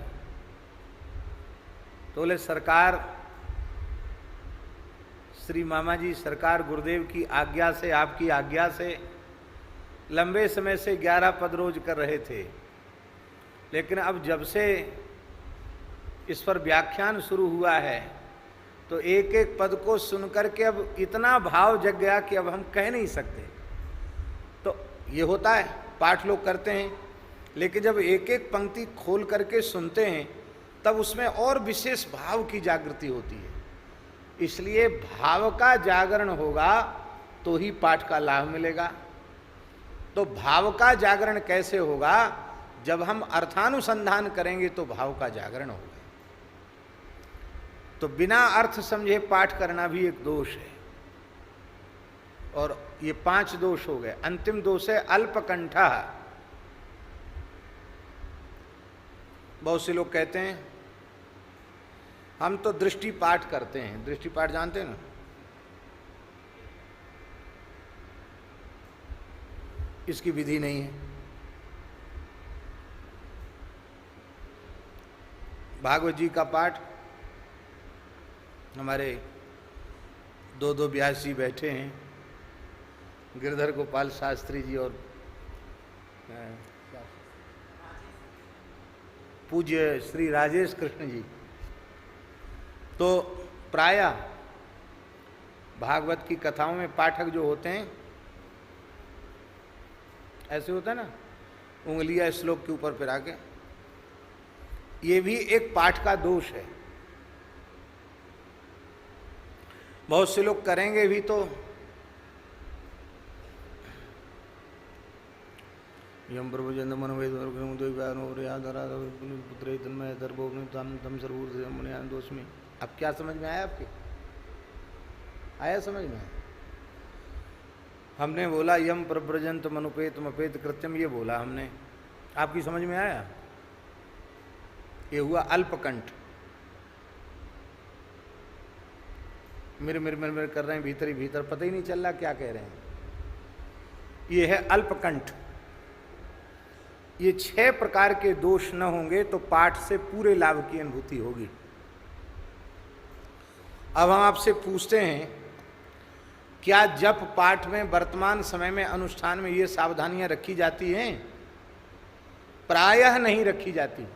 तो बोले सरकार, श्री मामा जी सरकार गुरुदेव की आज्ञा से, आपकी आज्ञा से लंबे समय से 11 पद रोज कर रहे थे, लेकिन अब जब से इस पर व्याख्यान शुरू हुआ है तो एक एक पद को सुनकर के अब इतना भाव जग गया कि अब हम कह नहीं सकते। तो ये होता है, पाठ लोग करते हैं, लेकिन जब एक एक पंक्ति खोल करके सुनते हैं तब उसमें और विशेष भाव की जागृति होती है। इसलिए भाव का जागरण होगा तो ही पाठ का लाभ मिलेगा। तो भाव का जागरण कैसे होगा? जब हम अर्थानुसंधान करेंगे तो भाव का जागरण होगा। तो बिना अर्थ समझे पाठ करना भी एक दोष है। और ये 5 दोष हो गए। अंतिम दोष है अल्पकंठा। बहुत से लोग कहते हैं हम तो दृष्टि पाठ करते हैं। दृष्टि पाठ जानते हैं ना? इसकी विधि नहीं है। भागवत जी का पाठ हमारे 2 व्यास जी बैठे हैं, गिरधर गोपाल शास्त्री जी और पूज्य श्री राजेश कृष्ण जी। तो प्रायः भागवत की कथाओं में पाठक जो होते हैं ऐसे होता है ना, उंगलियां श्लोक के ऊपर फिरा के, ये भी एक पाठ का दोष है। बहुत से लोग करेंगे भी तो यम प्रभुजन मनोवेद पुत्र तन्मय तम सर्वूर्धम दोष में। अब क्या समझ में आया? आपके आया समझ में? हमने बोला यम प्रव्रजंत मनुपेत मपेत कृत्यम, ये बोला हमने, आपकी समझ में आया? ये हुआ अल्पकंठ। मिर कर रहे हैं भीतर ही भीतर, पता ही नहीं चल रहा क्या कह रहे हैं। ये है अल्पकंठ। ये 6 प्रकार के दोष न होंगे तो पाठ से पूरे लाभ की अनुभूति होगी। अब हम आपसे पूछते हैं, क्या जप पाठ में वर्तमान समय में अनुष्ठान में ये सावधानियां रखी जाती हैं? प्रायः नहीं रखी जाती।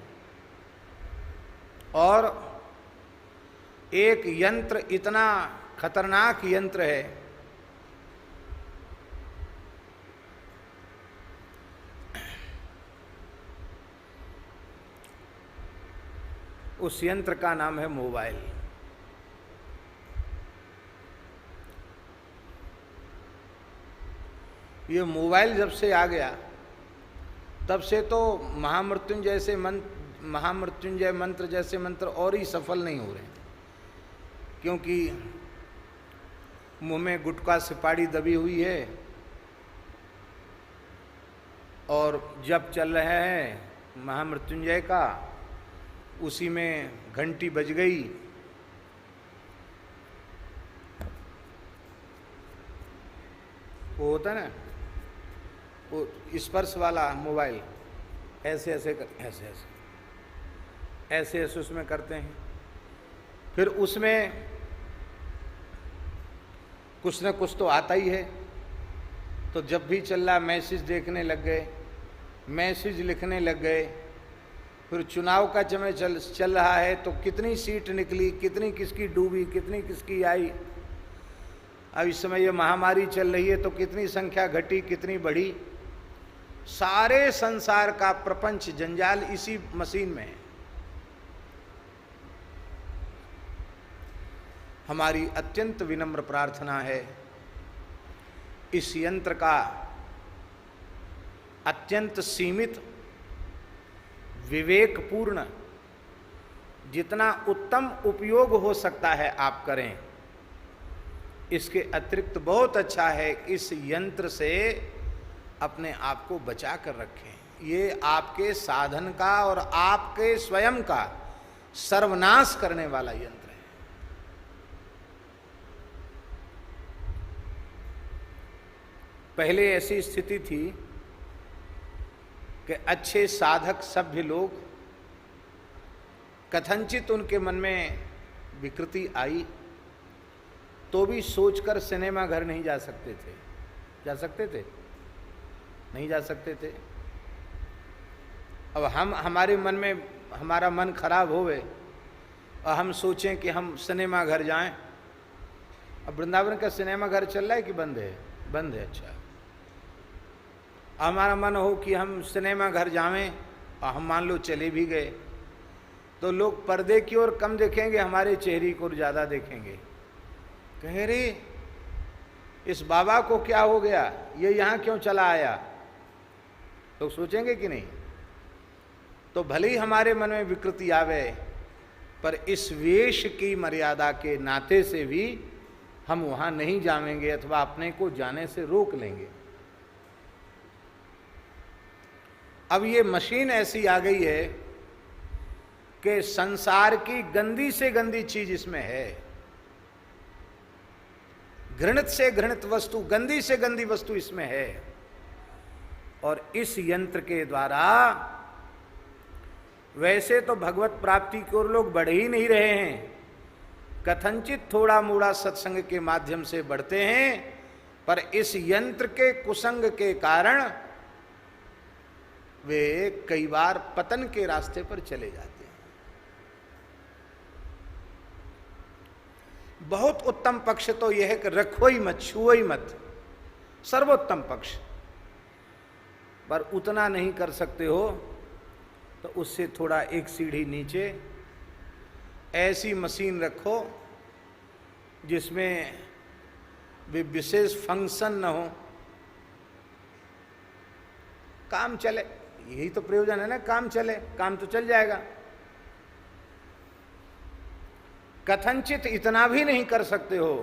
और एक यंत्र इतना खतरनाक यंत्र है, उस यंत्र का नाम है मोबाइल। ये मोबाइल जब से आ गया तब से तो महामृत्युंजय मंत्र जैसे मंत्र और ही सफल नहीं हो रहे, क्योंकि मुंह में गुटखा सुपारी दबी हुई है और जप चल रहा है महामृत्युंजय का, उसी में घंटी बज गई, वो होता है ना वो स्पर्श वाला मोबाइल, ऐसे ऐसे उसमें करते हैं। फिर उसमें कुछ न कुछ तो आता ही है। तो जब भी चल रहा मैसेज देखने लग गए, मैसेज लिखने लग गए, फिर चुनाव का समय चल रहा है तो कितनी सीट निकली, कितनी किसकी डूबी, कितनी किसकी आई। अब इस समय ये महामारी चल रही है तो कितनी संख्या घटी, कितनी बढ़ी। सारे संसार का प्रपंच जंजाल इसी मशीन में है। हमारी अत्यंत विनम्र प्रार्थना है, इस यंत्र का अत्यंत सीमित, विवेकपूर्ण, जितना उत्तम उपयोग हो सकता है आप करें। इसके अतिरिक्त बहुत अच्छा है इस यंत्र से अपने आप को बचा कर रखें। ये आपके साधन का और आपके स्वयं का सर्वनाश करने वाला यंत्र है। पहले ऐसी स्थिति थी कि अच्छे साधक सभ्य लोग, कथनचित उनके मन में विकृति आई तो भी सोचकर सिनेमा घर नहीं जा सकते थे। जा सकते थे? नहीं जा सकते थे। अब हमारे मन में, हमारा मन खराब होवे और हम सोचें कि हम सिनेमा घर जाएं। अब वृंदावन का सिनेमा घर चल रहा है कि बंद है? बंद है। अच्छा, हमारा मन हो कि हम सिनेमा घर जावें और हम मान लो चले भी गए तो लोग पर्दे की ओर कम देखेंगे, हमारे चेहरे को ज़्यादा देखेंगे। कहें रे इस बाबा को क्या हो गया, ये यहाँ क्यों चला आया, लोग सोचेंगे कि नहीं? तो भले ही हमारे मन में विकृति आवे, पर इस वेश की मर्यादा के नाते से भी हम वहाँ नहीं जाएंगे अथवा अपने को जाने से रोक लेंगे। अब ये मशीन ऐसी आ गई है कि संसार की गंदी से गंदी चीज इसमें है, घृणित से घृणित वस्तु, गंदी से गंदी वस्तु इसमें है। और इस यंत्र के द्वारा वैसे तो भगवत प्राप्ति की ओर लोग बढ़ ही नहीं रहे हैं, कथनचित थोड़ा मोड़ा सत्संग के माध्यम से बढ़ते हैं, पर इस यंत्र के कुसंग के कारण वे कई बार पतन के रास्ते पर चले जाते हैं। बहुत उत्तम पक्ष तो यह है कि रखो ही मत, छुओ ही मत, सर्वोत्तम पक्ष। पर उतना नहीं कर सकते हो तो उससे थोड़ा एक सीढ़ी नीचे ऐसी मशीन रखो जिसमें भी विशेष फंक्शन न हो, काम चले। यही तो प्रयोजन है ना, काम चले, काम तो चल जाएगा। कथनचित इतना भी नहीं कर सकते हो,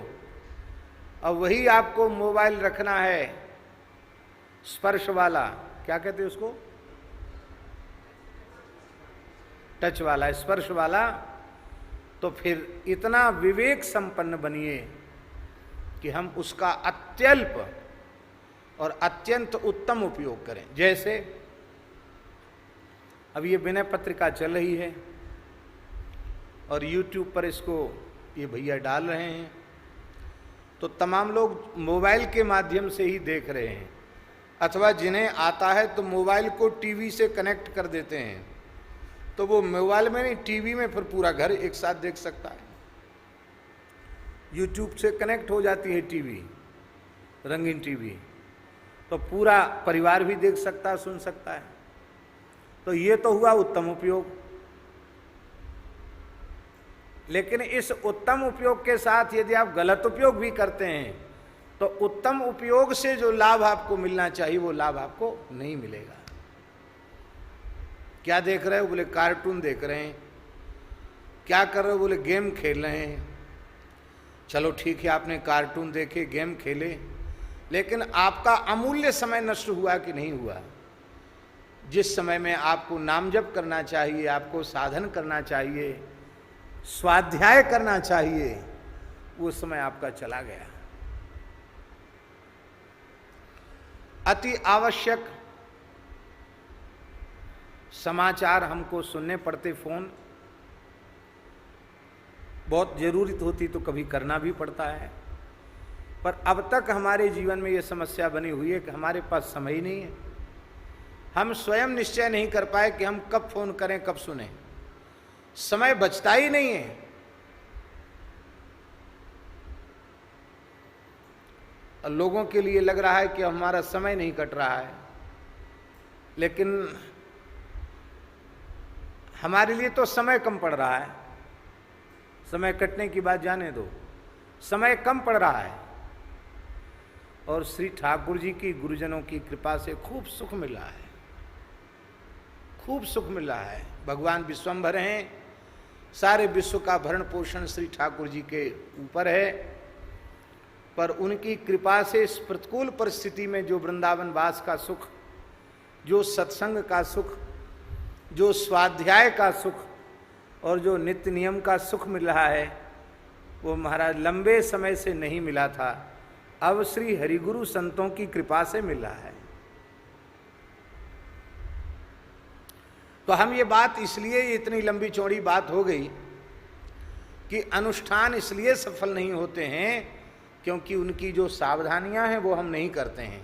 अब वही आपको मोबाइल रखना है स्पर्श वाला, क्या कहते हैं उसको, टच वाला, स्पर्श वाला, तो फिर इतना विवेक संपन्न बनिए कि हम उसका अत्यल्प और अत्यंत उत्तम उपयोग करें। जैसे अब ये विनय पत्रिका चल रही है और YouTube पर इसको ये भैया डाल रहे हैं, तो तमाम लोग मोबाइल के माध्यम से ही देख रहे हैं, अथवा जिन्हें आता है तो मोबाइल को टीवी से कनेक्ट कर देते हैं, तो वो मोबाइल में नहीं टीवी में फिर पूरा घर एक साथ देख सकता है। YouTube से कनेक्ट हो जाती है टीवी, रंगीन टीवी, तो पूरा परिवार भी देख सकता है, सुन सकता है। तो ये तो हुआ उत्तम उपयोग। लेकिन इस उत्तम उपयोग के साथ यदि आप गलत उपयोग भी करते हैं तो उत्तम उपयोग से जो लाभ आपको मिलना चाहिए वो लाभ आपको नहीं मिलेगा। क्या देख रहे हो? बोले कार्टून देख रहे हैं। क्या कर रहे हो? बोले गेम खेल रहे हैं। चलो ठीक है, आपने कार्टून देखे, गेम खेले, लेकिन आपका अमूल्य समय नष्ट हुआ कि नहीं हुआ? जिस समय में आपको नाम जप करना चाहिए, आपको साधन करना चाहिए, स्वाध्याय करना चाहिए, वो समय आपका चला गया। अति आवश्यक समाचार हमको सुनने पड़ते, फोन बहुत जरूरत होती तो कभी करना भी पड़ता है, पर अब तक हमारे जीवन में ये समस्या बनी हुई है कि हमारे पास समय ही नहीं है। हम स्वयं निश्चय नहीं कर पाए कि हम कब फोन करें, कब सुने। समय बचता ही नहीं है। और लोगों के लिए लग रहा है कि हमारा समय नहीं कट रहा है, लेकिन हमारे लिए तो समय कम पड़ रहा है। समय कटने की बात जाने दो, समय कम पड़ रहा है। और श्री ठाकुर जी की, गुरुजनों की कृपा से खूब सुख मिल रहा है, खूब सुख मिल रहा है। भगवान विश्वम्भर हैं, सारे विश्व का भरण पोषण श्री ठाकुर जी के ऊपर है। पर उनकी कृपा से इस प्रतिकूल परिस्थिति में जो वृंदावन वास का सुख, जो सत्संग का सुख, जो स्वाध्याय का सुख और जो नित्य नियम का सुख मिल रहा है, वो महाराज लंबे समय से नहीं मिला था, अब श्री हरिगुरु संतों की कृपा से मिल रहा है। तो हम ये बात इसलिए इतनी लंबी चौड़ी बात हो गई कि अनुष्ठान इसलिए सफल नहीं होते हैं क्योंकि उनकी जो सावधानियां हैं वो हम नहीं करते हैं।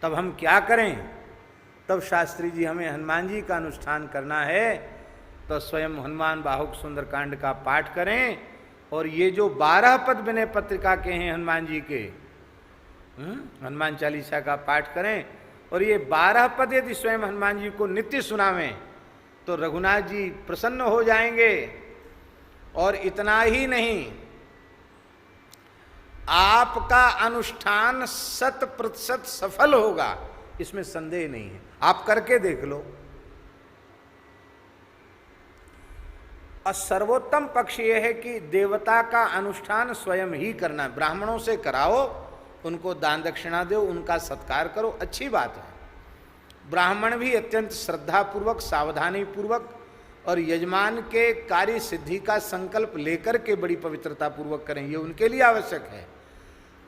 तब हम क्या करें? तब शास्त्री जी हमें हनुमान जी का अनुष्ठान करना है तो स्वयं हनुमान बाहुक सुंदरकांड का पाठ करें। और ये जो 12 पद विनय पत्रिका के हैं हनुमान जी के, हनुमान चालीसा का पाठ करें। और ये 12 पद यदि स्वयं हनुमान जी को नित्य सुनावें तो रघुनाथ जी प्रसन्न हो जाएंगे। और इतना ही नहीं, आपका अनुष्ठान 100% सफल होगा, इसमें संदेह नहीं है। आप करके देख लो। और सर्वोत्तम पक्ष यह है कि देवता का अनुष्ठान स्वयं ही करना। ब्राह्मणों से कराओ, उनको दान दक्षिणा दो, उनका सत्कार करो, अच्छी बात है। ब्राह्मण भी अत्यंत श्रद्धापूर्वक, सावधानी पूर्वक और यजमान के कार्य सिद्धि का संकल्प लेकर के बड़ी पवित्रता पूर्वक करें, ये उनके लिए आवश्यक है।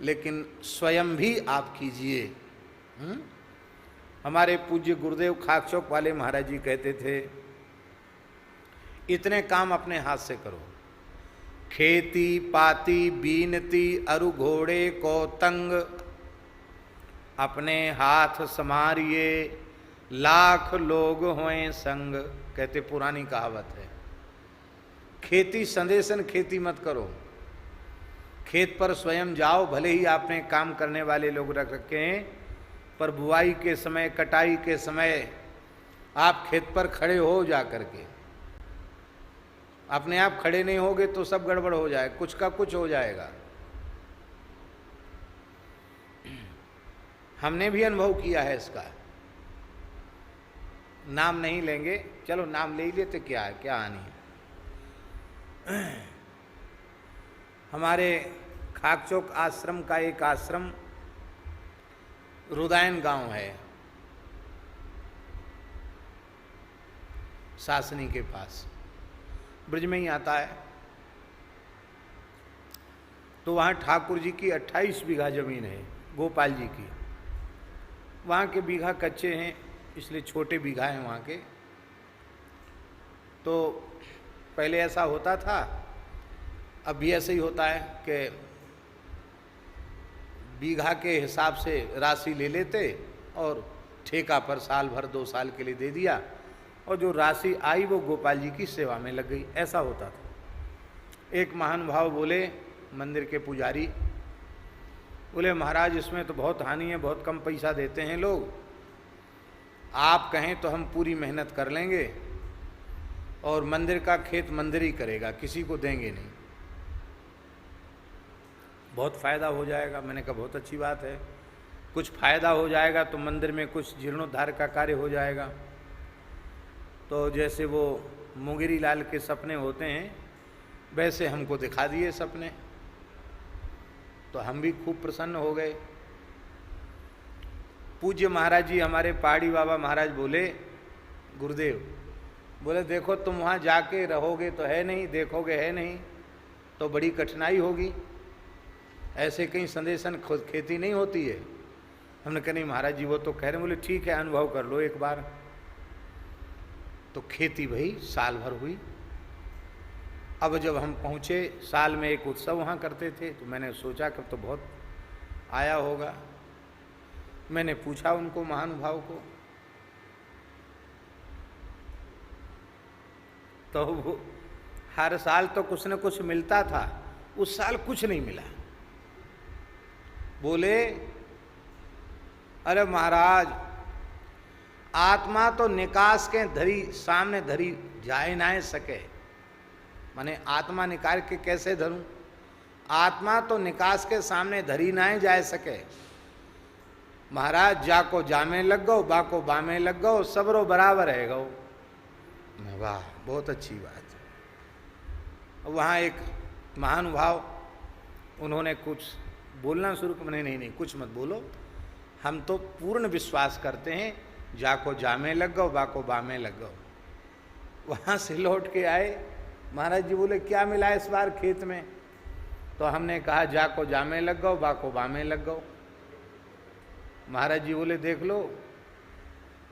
लेकिन स्वयं भी आप कीजिए। हमारे पूज्य गुरुदेव खाकचौक वाले महाराज जी कहते थे, इतने काम अपने हाथ से करो। खेती पाती बीनती अरु घोड़े को तंग, अपने हाथ समारिए लाख लोग होएं संग। कहते पुरानी कहावत है। खेती संदेशन खेती मत करो। खेत पर स्वयं जाओ, भले ही आपने काम करने वाले लोग रख रखे हैं, पर बुआई के समय, कटाई के समय आप खेत पर खड़े हो जा करके। अपने आप खड़े नहीं होगे तो सब गड़बड़ हो जाए, कुछ का कुछ हो जाएगा। हमने भी अनुभव किया है इसका। नाम नहीं लेंगे, चलो नाम ले ही लेते, क्या है, क्या हानि है। हमारे खाकचौक आश्रम का एक आश्रम रुदायन गांव है, सासनी के पास, ब्रज में ही आता है। तो वहाँ ठाकुर जी की 28 बीघा जमीन है, गोपाल जी की। वहाँ के बीघा कच्चे हैं, इसलिए छोटे बीघा हैं वहाँ के। तो पहले ऐसा होता था, अब भी ऐसे ही होता है कि बीघा के हिसाब से राशि ले लेते और ठेका पर साल भर 2 साल के लिए दे दिया, और जो राशि आई वो गोपाल जी की सेवा में लग गई। ऐसा होता था। एक महानुभाव बोले, मंदिर के पुजारी बोले, महाराज इसमें तो बहुत हानि है, बहुत कम पैसा देते हैं लोग, आप कहें तो हम पूरी मेहनत कर लेंगे और मंदिर का खेत मंदिर ही करेगा, किसी को देंगे नहीं, बहुत फायदा हो जाएगा। मैंने कहा बहुत अच्छी बात है, कुछ फायदा हो जाएगा तो मंदिर में कुछ जीर्णोद्धार का कार्य हो जाएगा। तो जैसे वो मुंगेरी लाल के सपने होते हैं वैसे हमको दिखा दिए सपने, तो हम भी खूब प्रसन्न हो गए। पूज्य महाराज जी हमारे पहाड़ी बाबा महाराज बोले, गुरुदेव बोले देखो तुम वहाँ जाके रहोगे तो है नहीं, देखोगे है नहीं, तो बड़ी कठिनाई होगी, ऐसे कहीं संदेशन खेती नहीं होती है। हमने कहा नहीं महाराज जी वो तो कह रहे हैं। बोले ठीक है, अनुभव कर लो एक बार। तो खेती भाई साल भर हुई। अब जब हम पहुँचे, साल में एक उत्सव वहाँ करते थे, तो मैंने सोचा कि तो बहुत आया होगा। मैंने पूछा उनको महानुभाव को, तो वो हर साल तो कुछ न कुछ मिलता था, उस साल कुछ नहीं मिला। बोले अरे महाराज, आत्मा तो निकास के धरी सामने धरी जाए ना सके। माने आत्मा निकाल के कैसे धरूं? आत्मा तो निकास के सामने धरी ना जाए सके। महाराज जाको जामे लग गो, बाको बामे लग गो, सबरो बराबर है गो। वाह, बहुत अच्छी बात है। वहाँ एक महानुभाव, उन्होंने कुछ बोलना शुरू किया। नहीं, कुछ मत बोलो, हम तो पूर्ण विश्वास करते हैं, जाको जामे लग गो, बाको बामे लग गो। वहाँ से लौट के आए, महाराज जी बोले क्या मिला इस बार खेत में? तो हमने कहा जाको जामे लग गो, बाको बामे लग गो। महाराज जी बोले देख लो,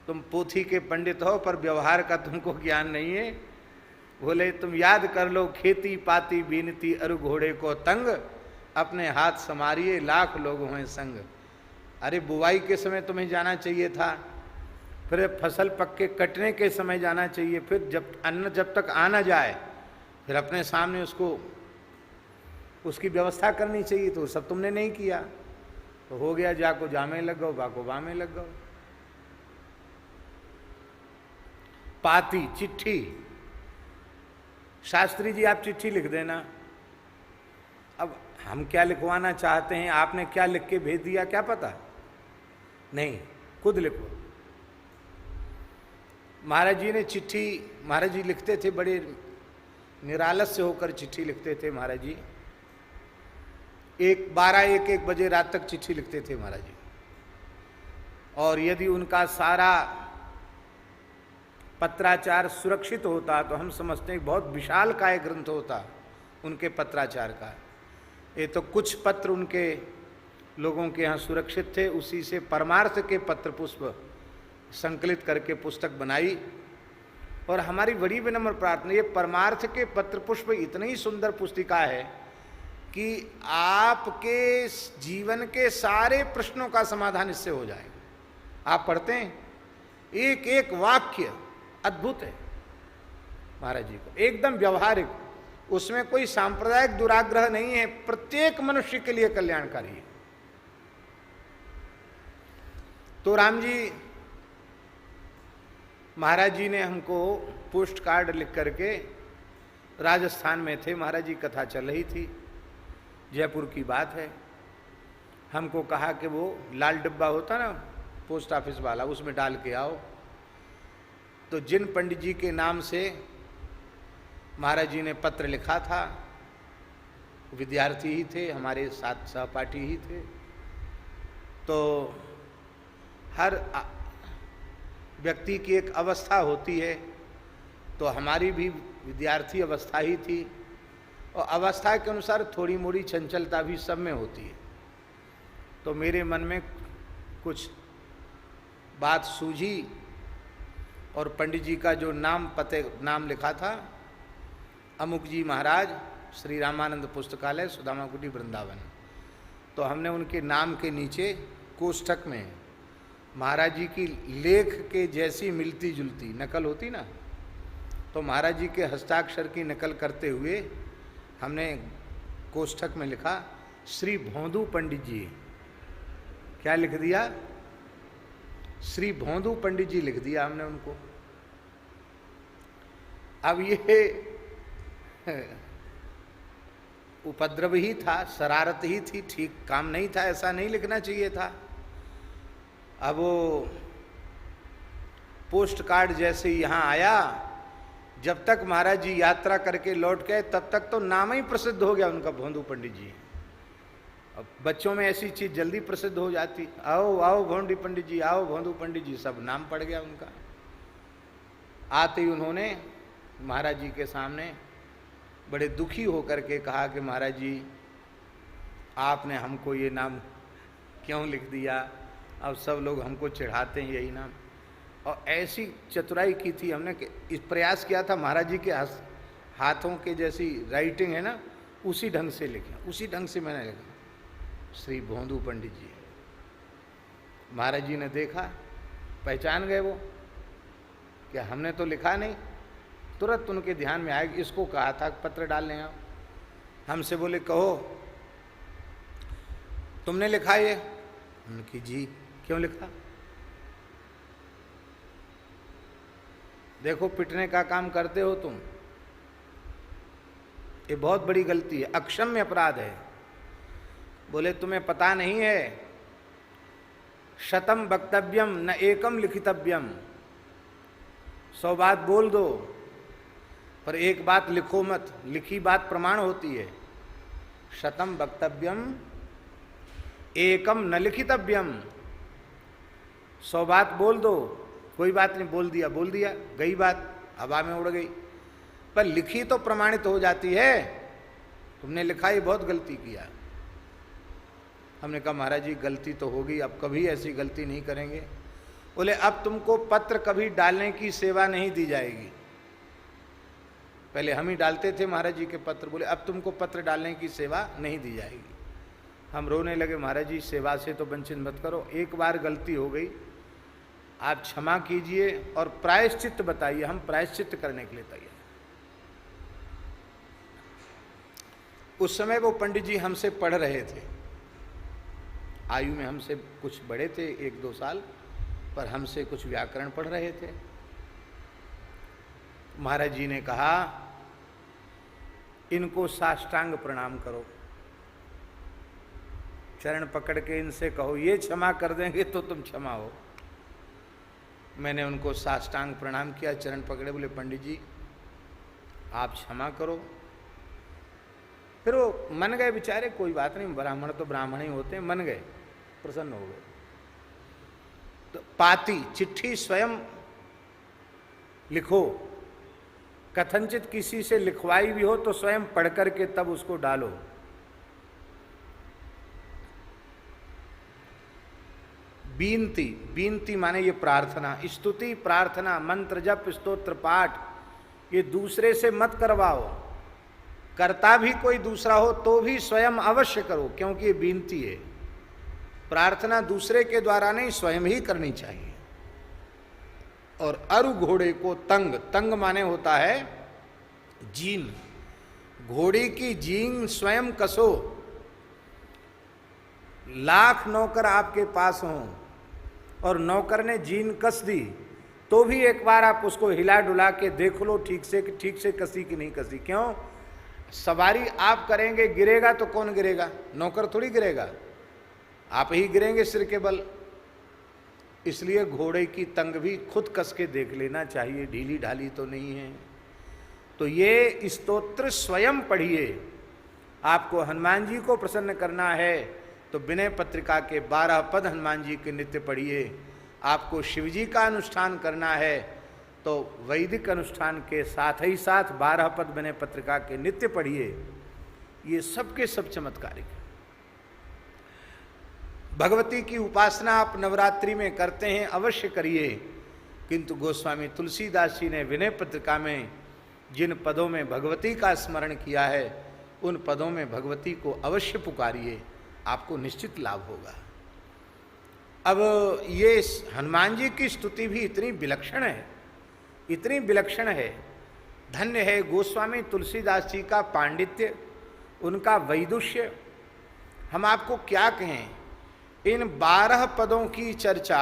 तुम पोथी के पंडित हो पर व्यवहार का तुमको ज्ञान नहीं है। बोले तुम याद कर लो, खेती पाती बीनती अरु घोड़े को तंग, अपने हाथ समारिए लाख लोग हैं संग। अरे बुवाई के समय तुम्हें जाना चाहिए था, फिर फसल पक्के कटने के समय जाना चाहिए, फिर जब अन्न जब तक आ न जाए फिर अपने सामने उसकी व्यवस्था करनी चाहिए। तो सब तुमने नहीं किया, तो हो गया जाको जामे लग गो, बाको बामे लग गो। पाती चिट्ठी, शास्त्री जी आप चिट्ठी लिख देना। अब हम क्या लिखवाना चाहते हैं, आपने क्या लिख के भेज दिया क्या पता? नहीं, खुद लिखो। महाराज जी ने चिट्ठी, महाराज जी लिखते थे, बड़े निरालस्य होकर चिट्ठी लिखते थे महाराज जी। 12-1 बजे रात तक चिट्ठी लिखते थे महाराज जी। और यदि उनका सारा पत्राचार सुरक्षित होता तो हम समझते हैं बहुत विशाल काय ग्रंथ होता उनके पत्राचार का। ये तो कुछ पत्र उनके लोगों के यहाँ सुरक्षित थे, उसी से परमार्थ के पत्र पुष्प संकलित करके पुस्तक बनाई। और हमारी बड़ी विनम्र प्रार्थना, ये परमार्थ के पत्र पुष्प इतनी सुंदर पुस्तिका है कि आपके जीवन के सारे प्रश्नों का समाधान इससे हो जाएगा। आप पढ़ते हैं, एक एक वाक्य अद्भुत है महाराज जी को, एकदम व्यवहारिक, उसमें कोई सांप्रदायिक दुराग्रह नहीं है, प्रत्येक मनुष्य के लिए कल्याणकारी है। तो राम जी महाराज जी ने हमको पोस्ट कार्ड लिख करके, राजस्थान में थे महाराज जी, कथा चल रही थी, जयपुर की बात है, हमको कहा कि वो लाल डिब्बा होता ना पोस्ट ऑफिस वाला, उसमें डाल के आओ। तो जिन पंडित जी के नाम से महाराज जी ने पत्र लिखा था, विद्यार्थी ही थे, हमारे साथ सहपाठी ही थे। तो हर व्यक्ति की एक अवस्था होती है, तो हमारी भी विद्यार्थी अवस्था ही थी, और अवस्था के अनुसार थोड़ी मोड़ी चंचलता भी सब में होती है। तो मेरे मन में कुछ बात सूझी, और पंडित जी का जो नाम लिखा था, अमुक जी महाराज, श्री रामानंद पुस्तकालय, सुदामा कुटी, वृंदावन। तो हमने उनके नाम के नीचे कोष्ठक में महाराज जी की लेख के जैसी मिलती जुलती नकल होती ना, तो महाराज जी के हस्ताक्षर की नकल करते हुए हमने कोष्ठक में लिखा श्री भोंदू पंडित जी। क्या लिख दिया? श्री भोंदू पंडित जी लिख दिया हमने उनको। अब ये उपद्रव ही था, शरारत ही थी, ठीक काम नहीं था, ऐसा नहीं लिखना चाहिए था। अब वो पोस्ट कार्ड जैसे यहाँ आया, जब तक महाराज जी यात्रा करके लौट गए तब तक तो नाम ही प्रसिद्ध हो गया उनका, भोंदू पंडित जी। अब बच्चों में ऐसी चीज जल्दी प्रसिद्ध हो जाती, आओ आओ भोंडी पंडित जी, आओ भोंदू पंडित जी, सब नाम पड़ गया उनका। आते ही उन्होंने महाराज जी के सामने बड़े दुखी होकर के कहा कि महाराज जी आपने हमको ये नाम क्यों लिख दिया, अब सब लोग हमको चिढ़ाते हैं यही नाम। और ऐसी चतुराई की थी हमने कि इस प्रयास किया था महाराज जी के हाथों के जैसी राइटिंग है ना, उसी ढंग से लिखा, उसी ढंग से मैंने लिखा श्री भोंदू पंडित जी। महाराज जी ने देखा, पहचान गए वो, क्या हमने तो लिखा नहीं। तुरंत उनके ध्यान में आएगा, इसको कहा था पत्र डालने आओ। हमसे बोले कहो तुमने लिखा ये? हमने कि जी। क्यों लिखा? देखो पिटने का काम करते हो तुम, ये बहुत बड़ी गलती है, अक्षम्य अपराध है। बोले तुम्हें पता नहीं है, शतम वक्तव्यम न एकम लिखितव्यम, 100 बात बोल दो पर एक बात लिखो मत, लिखी बात प्रमाण होती है। शतम वक्तव्यम एकम न लिखितव्यम, 100 बात बोल दो, कोई बात नहीं, बोल दिया, गई बात, हवा में उड़ गई, पर लिखी तो प्रमाणित हो जाती है। तुमने लिखा, ये बहुत गलती किया। हमने कहा महाराज जी गलती तो होगी, अब कभी ऐसी गलती नहीं करेंगे। बोले अब तुमको पत्र कभी डालने की सेवा नहीं दी जाएगी। पहले हम ही डालते थे महाराज जी के पत्र, बोले अब तुमको पत्र डालने की सेवा नहीं दी जाएगी। हम रोने लगे, महाराज जी सेवा से तो वंचित मत करो, एक बार गलती हो गई, आप क्षमा कीजिए और प्रायश्चित बताइए, हम प्रायश्चित करने के लिए तैयार। उस समय वो पंडित जी हमसे पढ़ रहे थे, आयु में हमसे कुछ बड़े थे, 1-2 साल, पर हमसे कुछ व्याकरण पढ़ रहे थे। महाराज जी ने कहा इनको साष्टांग प्रणाम करो, चरण पकड़ के इनसे कहो ये क्षमा कर देंगे तो तुम क्षमा हो। मैंने उनको साष्टांग प्रणाम किया, चरण पकड़े, बोले पंडित जी आप क्षमा करो। फिर वो मन गए बेचारे, कोई बात नहीं, ब्राह्मण तो ब्राह्मण ही होते हैं, मन गए, प्रसन्न हो गए। तो पाती चिट्ठी स्वयं लिखो, कथनचित किसी से लिखवाई भी हो तो स्वयं पढ़ करके तब उसको डालो। बीनती, बीनती माने ये प्रार्थना, स्तुति, प्रार्थना, मंत्र जप, स्तोत्र पाठ, ये दूसरे से मत करवाओ। करता भी कोई दूसरा हो तो भी स्वयं अवश्य करो, क्योंकि ये बीनती है। प्रार्थना दूसरे के द्वारा नहीं, स्वयं ही करनी चाहिए। और अरु घोड़े को तंग, तंग माने होता है जीन, घोड़े की जीन स्वयं कसो। लाख नौकर आपके पास हों और नौकर ने जीन कस दी तो भी एक बार आप उसको हिला डुला के देख लो ठीक से कसी कि नहीं कसी। क्यों? सवारी आप करेंगे, गिरेगा तो कौन गिरेगा? नौकर थोड़ी गिरेगा, आप ही गिरेंगे सिर के बल। इसलिए घोड़े की तंग भी खुद कस के देख लेना चाहिए, ढीली ढाली तो नहीं है। तो ये स्तोत्र स्वयं पढ़िए। आपको हनुमान जी को प्रसन्न करना है तो विनय पत्रिका के 12 पद हनुमान जी के नित्य पढ़िए। आपको शिव जी का अनुष्ठान करना है तो वैदिक अनुष्ठान के साथ ही साथ 12 पद विनय पत्रिका के नित्य पढ़िए। ये सबके सब चमत्कारिक है। भगवती की उपासना आप नवरात्रि में करते हैं, अवश्य करिए, किंतु गोस्वामी तुलसीदास जी ने विनय पत्रिका में जिन पदों में भगवती का स्मरण किया है उन पदों में भगवती को अवश्य पुकारिए, आपको निश्चित लाभ होगा। अब ये हनुमान जी की स्तुति भी इतनी विलक्षण है, इतनी विलक्षण है। धन्य है गोस्वामी तुलसीदास जी का पांडित्य, उनका वैदुष्य। हम आपको क्या कहें, इन 12 पदों की चर्चा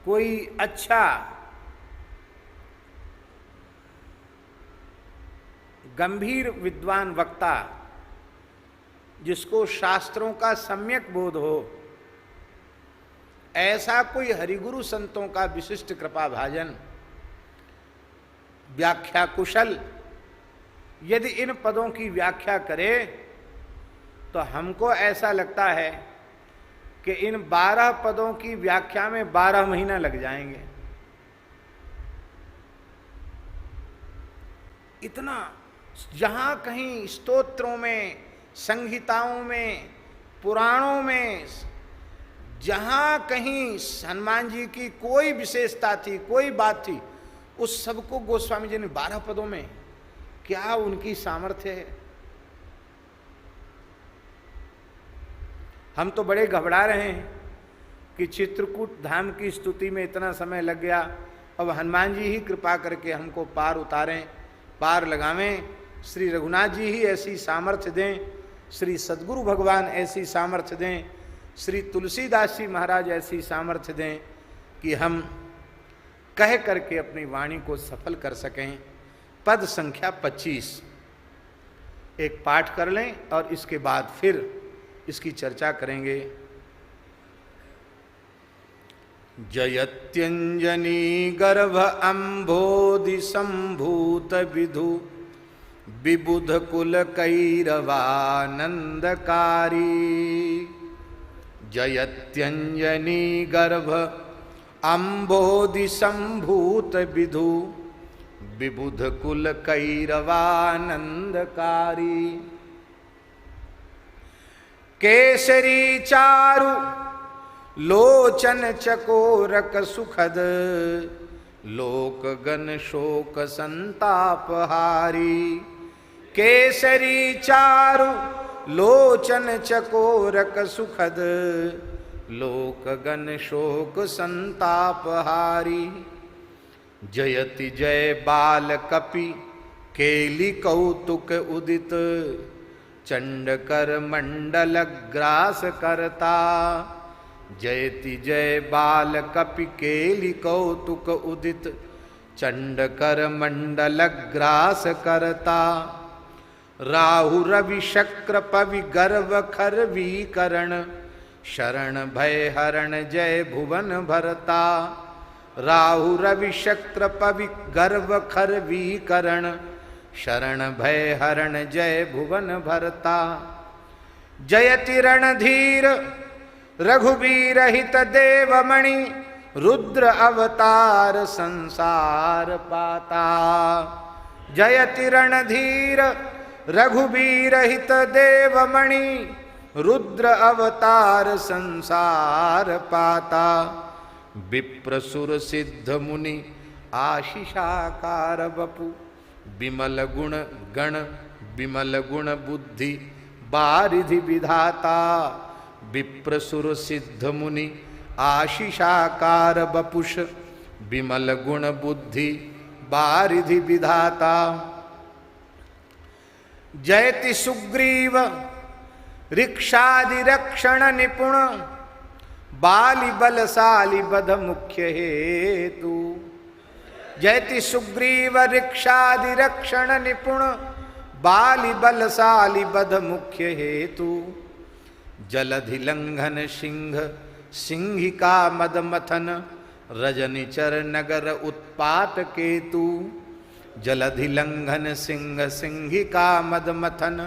कोई अच्छा गंभीर विद्वान वक्ता जिसको शास्त्रों का सम्यक बोध हो, ऐसा कोई हरिगुरु संतों का विशिष्ट कृपा भाजन व्याख्या कुशल यदि इन पदों की व्याख्या करे तो हमको ऐसा लगता है कि इन 12 पदों की व्याख्या में 12 महीना लग जाएंगे। इतना जहां कहीं स्तोत्रों में, संहिताओं में, पुराणों में, जहां कहीं हनुमान जी की कोई विशेषता थी, कोई बात थी, उस सबको गोस्वामी जी ने 12 पदों में, क्या उनकी सामर्थ्य है। हम तो बड़े घबरा रहे हैं कि चित्रकूट धाम की स्तुति में इतना समय लग गया अब हनुमान जी ही कृपा करके हमको पार उतारें, पार लगावें। श्री रघुनाथ जी ही ऐसी सामर्थ्य दें, श्री सद्गुरु भगवान ऐसी सामर्थ्य दें, श्री तुलसीदास जी महाराज ऐसी सामर्थ्य दें कि हम कह करके अपनी वाणी को सफल कर सकें। पद संख्या 25 एक पाठ कर लें और इसके बाद फिर इसकी चर्चा करेंगे। जयत्यंजनी गर्भ अम्भोधि संभूत विधु विबुध कुल कैरवानंदकारी। जयत्यंजनी गर्भ अम्भोधि संभूत विधु विबुध कुल कैरवानंदकारी। केसरी चारु लोचन चकोरक सुखद लोक गण शोक संतापहारी। केसरी चारु लोचन चकोरक सुखद लोक गण शोक संतापहारी। जयति जय बाल कपि केली कौतुक उदित चंडकर मंडल ग्रास करता। जयति जय बाल कपि केली कौतुक उदित चंडकर मंडल ग्रास करता। राहु रवि शक्र पवि गर्व खर विकरण शरण भय हरण जय भुवन भरता। राहु रवि शक्र पवि गर्व खर विकरण शरण भय हरण जय भुवन भरता। जयति रणधीर रघुबीर हित देवमणि रुद्र अवतार संसार पाता। जयति रणधीर रघुबीर हित देवमणि रुद्र अवतार संसार पाता। विप्रसुर सिद्ध मुनि आशीषाकार बपु विमल गुण गण विमल गुण बुद्धि बारिधि विधाता। विप्रसुर सिद्ध मुनि आशीषाकार बपुष विमल गुण बुद्धि बारिधि विधाता। जयति सुग्रीव ऋक्षादि रक्षण निपुण बाली बलशाली बध मुख्य हेतु। जयति सुग्रीव ऋक्षादि रक्षण निपुण बाली बलशाली बध मुख्य हेतु। जलधि लंघन सिंह सिंहिका मद मथन रजनिचर नगर उत्पात केतु। जलधि लंघन सिंह सिंहिका मद मथन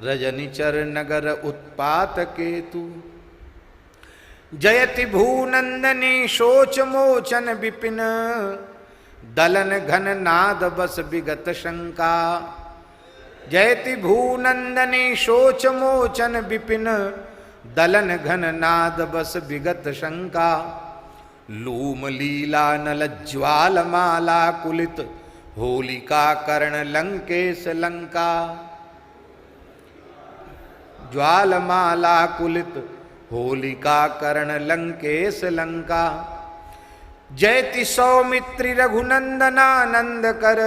रजनिचर नगर उत्पात केतु। जयति भूनंदनी शोच मोचन विपिन दलन घन नाद बस विगत शंका। जयति भूनंदनी शोच मोचन विपिन दलन घन नाद बस विगत शंका। लूम लीला नल ज्वाल माला कुलित होलिका कर्ण लंकेश लंका। ज्वाल माला कुलित होलिका कर्ण लंकेश लंका। जयति सौमित्री रघुनंदनानंद कर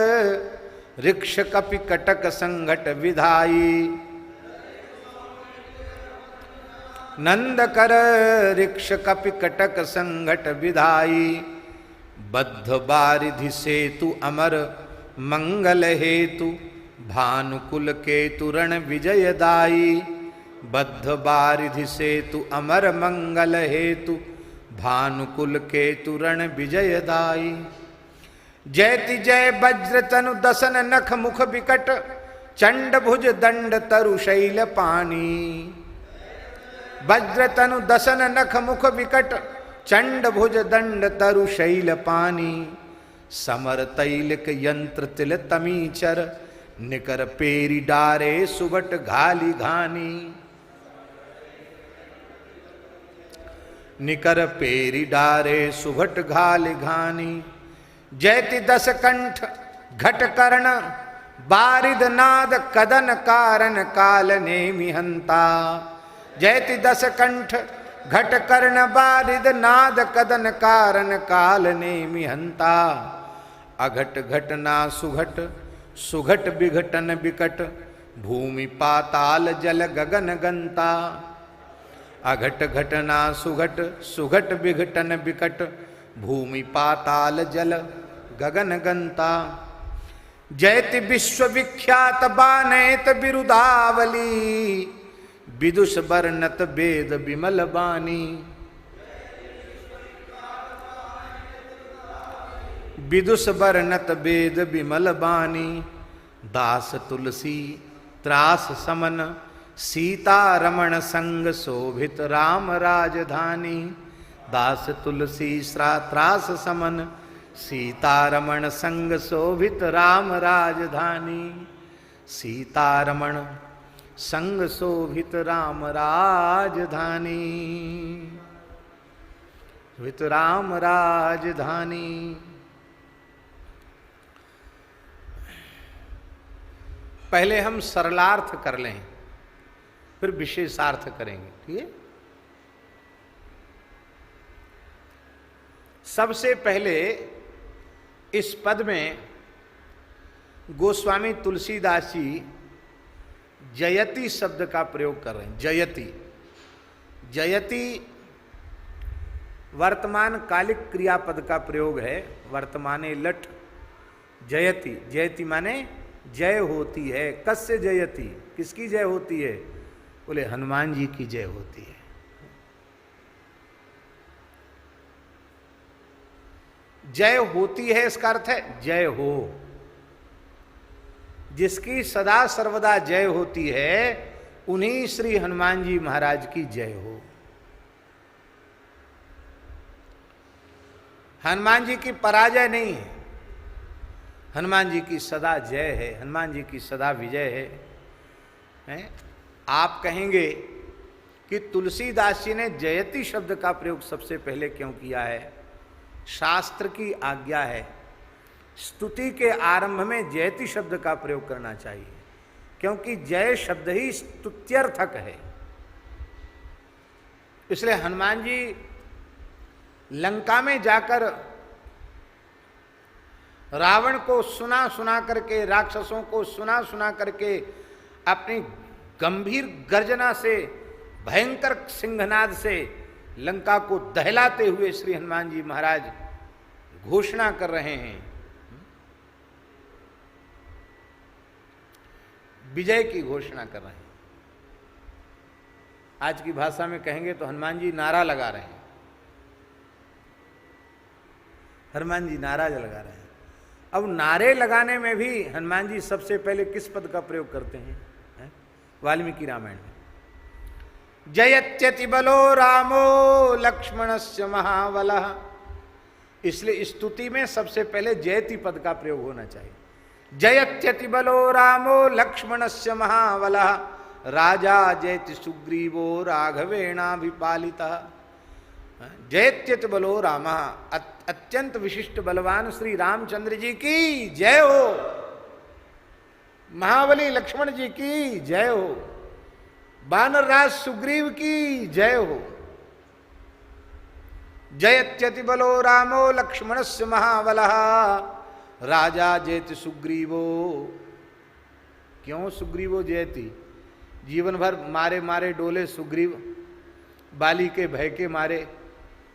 ऋक्ष कपि कटक संघट विधाई। नंद कर ऋक्ष कपि कटक संघट विधाई। बद्ध बारिधि सेतु अमर मंगल हेतु भानुकुल केतु रण विजयदाई। बद्ध बारिधि सेतु अमर मंगल हेतु भानुकुल केतु रण विजयदाई। जयति जय वज्र तनु दसन नख मुख विकट चंड भुज दंड तरु शैल पानी। वज्र तनु दसन नख मुख विकट चंड भुज दंड तरु शैल पानी। समर तैलिक यंत्र तिल तमीचर निकर पेरी डारे सुबट घाली घानी। निकर पेरी डारे सुभट घाली घानी। जयति दस कंठ घट कर्ण बारिद नाद कदन कारण काल नेमि हंता। जयति दस कंठ घट कर्ण बारिद नाद कदन कारण काल नेमि हंता। अघट घटना सुघट सुघट विघटन विकट भूमि पाताल जल गगन गंता। अघट घटना सुघट सुघट विघटन विकट भूमि पाताल जल गगन गंता। जयति विश्वविख्यात बानैत बिरुदावली विदुष वर्णत वेद विमल बानी। विदुष वर्णत वेद विमल बानी। दास तुलसी त्रास समन सीता रमण संग शोभित राम राजधानी। दास तुलसी त्रास समन सीता रमण संग शोभित राम राजधानी। सीता रमण संग शोभित राम राजधानी। शोभित राम राजधानी। पहले हम सरलार्थ कर लें, फिर विशेषार्थ करेंगे, ठीक है। सबसे पहले इस पद में गोस्वामी तुलसीदास जी जयति शब्द का प्रयोग कर रहे हैं। जयति, जयति वर्तमान कालिक क्रियापद का प्रयोग है। वर्तमाने लट जयति, जयति माने जय होती है। कस्य जयति, किसकी जय होती है? बोले हनुमान जी की जय होती है। जय होती है इसका अर्थ है जय हो। जिसकी सदा सर्वदा जय होती है उन्हीं श्री हनुमान जी महाराज की जय हो। हनुमान जी की पराजय नहीं है, हनुमान जी की सदा जय है, हनुमान जी की सदा विजय है। आप कहेंगे कि तुलसीदास जी ने जयति शब्द का प्रयोग सबसे पहले क्यों किया है? शास्त्र की आज्ञा है, स्तुति के आरंभ में जयति शब्द का प्रयोग करना चाहिए, क्योंकि जय शब्द ही स्तुत्यर्थक है। इसलिए हनुमान जी लंका में जाकर रावण को सुना सुना करके, राक्षसों को सुना सुना करके अपनी गंभीर गर्जना से, भयंकर सिंहनाद से लंका को दहलाते हुए श्री हनुमान जी महाराज घोषणा कर रहे हैं, विजय की घोषणा कर रहे हैं। आज की भाषा में कहेंगे तो हनुमान जी नारा लगा रहे हैं, हनुमान जी नारा लगा रहे हैं। अब नारे लगाने में भी हनुमान जी सबसे पहले किस पद का प्रयोग करते हैं? वाल्मीकि रामायण में जयत्यति बलो रामो लक्ष्मणस्य महाबलः, इसलिए स्तुति में सबसे पहले जयति पद का प्रयोग होना चाहिए। जयत्यति बलो रामो लक्ष्मणस्य महाबलः राजा जयति सुग्रीवो राघवेणाभिपालितः। जयत्यति बलो रामः, अत्यंत विशिष्ट बलवान श्री रामचंद्र जी की जय हो, महाबली लक्ष्मण जी की जय हो, वानर राज सुग्रीव की जय हो। जयत्यति बलो रामो लक्ष्मणस्य महाबलः राजा जयति सुग्रीवो। क्यों सुग्रीवो जयति? जीवन भर मारे मारे डोले सुग्रीव, बाली के भय के मारे,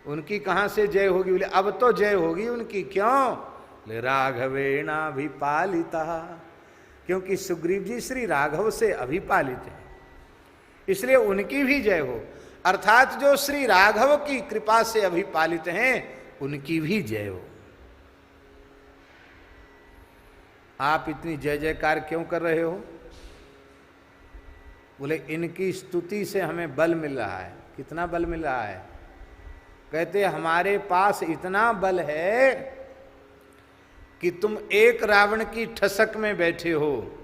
उनकी कहां से जय होगी? बोले अब तो जय होगी उनकी। क्यों? बोले राघवेणाभिपालिता, क्योंकि सुग्रीव जी श्री राघव से अभिपालित हैं, इसलिए उनकी भी जय हो। अर्थात जो श्री राघव की कृपा से अभिपालित हैं उनकी भी जय हो। आप इतनी जय जयकार क्यों कर रहे हो? बोले इनकी स्तुति से हमें बल मिल रहा है। कितना बल मिल रहा है? कहते हमारे पास इतना बल है कि तुम एक रावण की ठसक में बैठे हो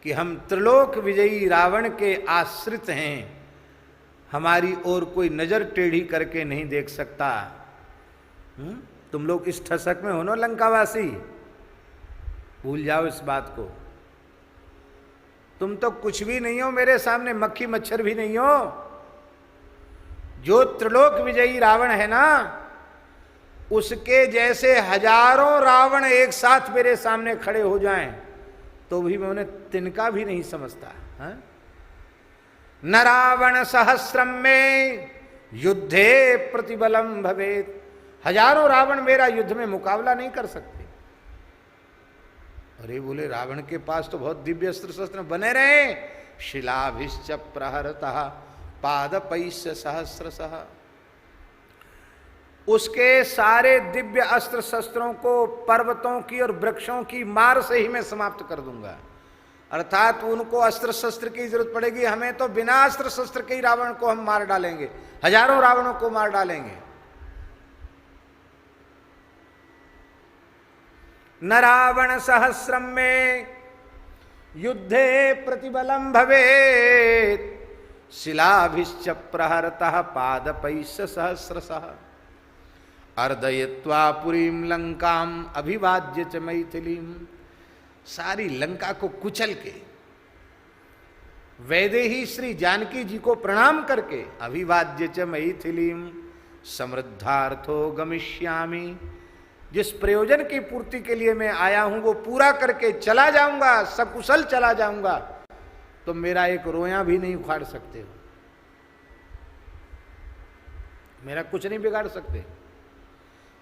कि हम त्रिलोक विजयी रावण के आश्रित हैं, हमारी ओर कोई नजर टेढ़ी करके नहीं देख सकता। तुम लोग इस ठसक में हो ना लंकावासी, भूल जाओ इस बात को। तुम तो कुछ भी नहीं हो मेरे सामने, मक्खी मच्छर भी नहीं हो। जो त्रिलोक विजयी रावण है ना, उसके जैसे हजारों रावण एक साथ मेरे सामने खड़े हो जाएं तो भी मैं उन्हें तिनका भी नहीं समझता। हा? न रावण सहस्रम में युद्धे प्रतिबलम भवेत, हजारों रावण मेरा युद्ध में मुकाबला नहीं कर सकते। अरे बोले रावण के पास तो बहुत दिव्य अस्त्र शस्त्र बने रहे, शिलाभिश्च प्रहरतः पादपैश्च सहस्रशः, उसके सारे दिव्य अस्त्र शस्त्रों को पर्वतों की और वृक्षों की मार से ही मैं समाप्त कर दूंगा। अर्थात उनको अस्त्र शस्त्र की जरूरत पड़ेगी, हमें तो बिना अस्त्र शस्त्र के ही रावण को हम मार डालेंगे, हजारों रावणों को मार डालेंगे। न रावण सहस्रम में युद्धे प्रतिबलम भवेत, शिलाभिश्च प्रहरतः पादपैश्च सहस्रशः, अर्दयित्वा पुरीम लंकाम अभिवाद्य च मैथिलीम, सारी लंका को कुचल के वैदेही श्री जानकी जी को प्रणाम करके, अभिवाद्य च मैथिलीम समृद्धार्थो गमिष्यामि, जिस प्रयोजन की पूर्ति के लिए मैं आया हूं वो पूरा करके चला जाऊंगा, सकुशल चला जाऊंगा, तो मेरा एक रोया भी नहीं उखाड़ सकते हो, मेरा कुछ नहीं बिगाड़ सकते।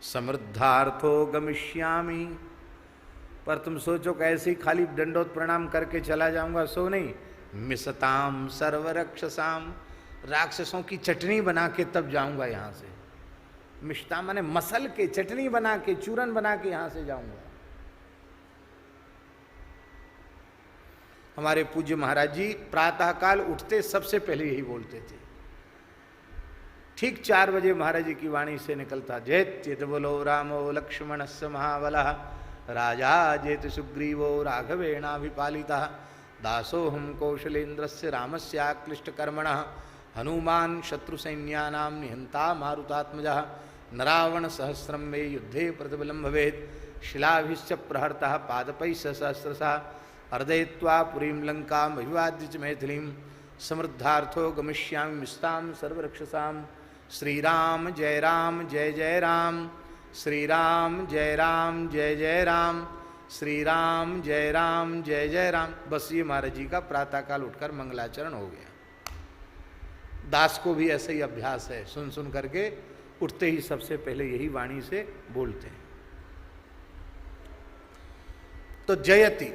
समृद्धार्थो गमिष्यामि, पर तुम सोचो कि ऐसे ही खाली दंडोत प्रणाम करके चला जाऊंगा, सो नहीं। मिसताम सर्वरक्षसाम, राक्षसों की चटनी बना के तब जाऊंगा यहां से। मिष्टा माने मसल के, चटनी बना के, चूरन बना के यहां से जाऊंगा। हमारे पूज्य महाराज जी प्रातःकाल उठते सबसे पहले यही बोलते थे। ठीक 4 बजे महाराज जी की वाणी से निकलता, जयत्यत बोलो रामो लक्ष्मणस्य महाबलः, राजा जेत सुग्रीवो राघवेणाभिपालितः, दासोऽहं कौशलेन्द्रस्य रामस्याक्लिष्टकर्मणः, हनुमान् शत्रुसैन्यानां निहन्ता मारुतात्मजः, न रावण सहस्रम मे युद्धे प्रतिबलं भवेत्, शिलाभिश्च प्रहर्तः पादपैश्च सहस्रशः, अर्दयित्वा पुरीं लंकाम् अभिवाद्य च मैथिलीं, समृद्धार्थो गमिष्यामि मिष्टां सर्वरक्षसां। श्री राम जय राम जय जय राम, श्री राम जय राम जय जय राम, श्री राम जय राम जय जय राम। बस ये महाराज जी का प्रातःकाल उठकर मंगलाचरण हो गया। दास को भी ऐसे ही अभ्यास है, सुन सुन करके उठते ही सबसे पहले यही वाणी से बोलते हैं। तो जयति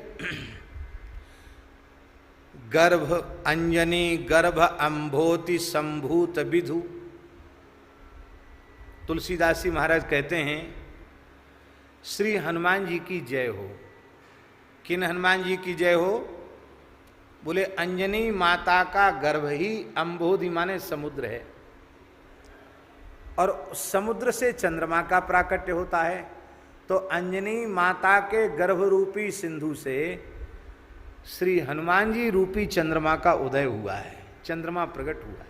गर्भ अंजनी गर्भ अंभोति संभूत विधु। तुलसीदास जी महाराज कहते हैं श्री हनुमान जी की जय हो। किन हनुमान जी की जय हो? बोले अंजनी माता का गर्भ ही अंबोधि माने समुद्र है, और समुद्र से चंद्रमा का प्राकट्य होता है। तो अंजनी माता के गर्भ रूपी सिंधु से श्री हनुमान जी रूपी चंद्रमा का उदय हुआ है, चंद्रमा प्रकट हुआ है।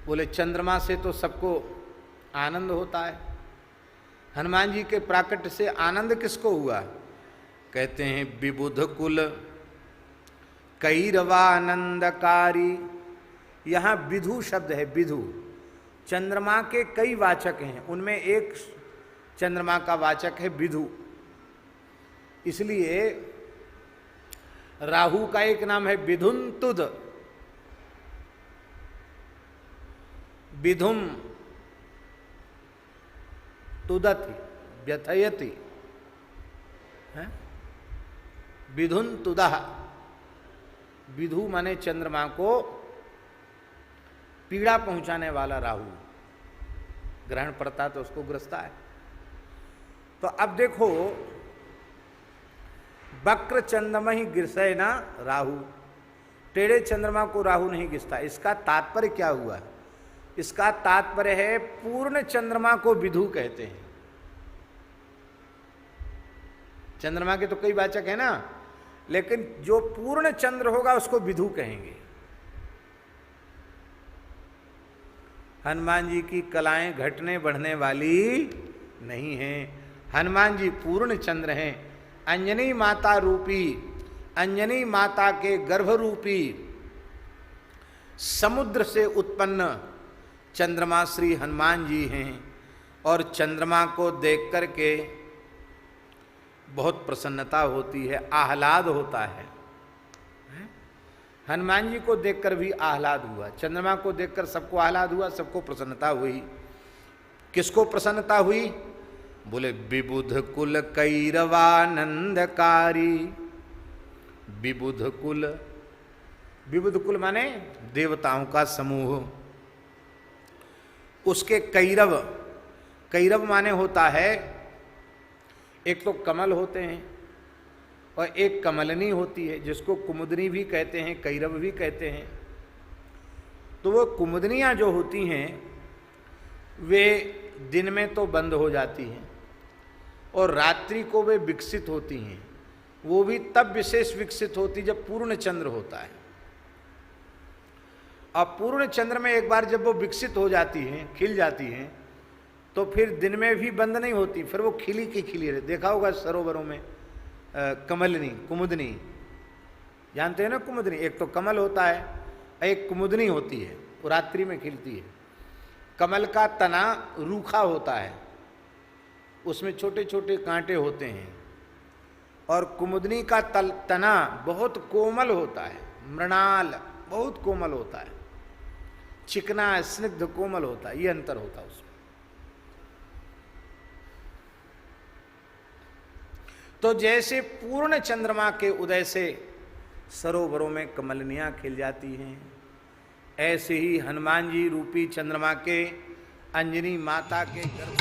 बोले चंद्रमा से तो सबको आनंद होता है, हनुमान जी के प्राकट्य से आनंद किसको हुआ? कहते हैं विबुध कुल कैरवानंदकारी। यहाँ विधु शब्द है, विधु। चंद्रमा के कई वाचक हैं, उनमें एक चंद्रमा का वाचक है विधु। इसलिए राहु का एक नाम है विधुन्तुद, विधुम तुदति व्यथयति, विधुन्तुदः। विधु माने चंद्रमा को पीड़ा पहुंचाने वाला राहु, ग्रहण पड़ता तो उसको ग्रसता है। तो अब देखो वक्र चंद्रमा ही गिरसे ना राहु, टेढ़े चंद्रमा को राहु नहीं गिरता। इसका तात्पर्य क्या हुआ? इसका तात्पर्य है पूर्ण चंद्रमा को विधु कहते हैं। चंद्रमा के तो कई वाचक है ना, लेकिन जो पूर्ण चंद्र होगा उसको विधु कहेंगे। हनुमान जी की कलाएं घटने बढ़ने वाली नहीं हैं, हनुमान जी पूर्ण चंद्र हैं। अंजनी माता रूपी, अंजनी माता के गर्भ रूपी समुद्र से उत्पन्न चंद्रमा श्री हनुमान जी हैं और चंद्रमा को देख कर के बहुत प्रसन्नता होती है, आह्लाद होता है। हनुमान जी को देखकर भी आह्लाद हुआ, चंद्रमा को देखकर सबको आह्लाद हुआ, सबको प्रसन्नता हुई। किसको प्रसन्नता हुई? बोले विबुध कुल कैरवानंदकारी। विबुध कुल, विबुध कुल माने देवताओं का समूह, उसके कैरव, कैरव माने होता है एक तो कमल होते हैं और एक कमलनी होती है, जिसको कुमुदनी भी कहते हैं, कैरव भी कहते हैं। तो वो कुमुदनियाँ जो होती हैं वे दिन में तो बंद हो जाती हैं और रात्रि को वे विकसित होती हैं। वो भी तब विशेष विकसित होती जब पूर्ण चंद्र होता है। अब पूर्ण चंद्र में एक बार जब वो विकसित हो जाती हैं, खिल जाती हैं, तो फिर दिन में भी बंद नहीं होती, फिर वो खिली की खिली रहती। देखा होगा सरोवरों में कमलनी, कुमुदनी, जानते हैं ना कुमुदनी? एक तो कमल होता है, एक कुमुदनी होती है, वो रात्रि में खिलती है। कमल का तना रूखा होता है, उसमें छोटे छोटे कांटे होते हैं, और कुमुदनी का तना बहुत कोमल होता है, मृणाल, बहुत कोमल होता है, चिकना स्निग्ध कोमल होता है, ये अंतर होता है उसमें। तो जैसे पूर्ण चंद्रमा के उदय से सरोवरों में कमलनियां खिल जाती हैं, ऐसे ही हनुमान जी रूपी चंद्रमा के अंजनी माता के गर्भ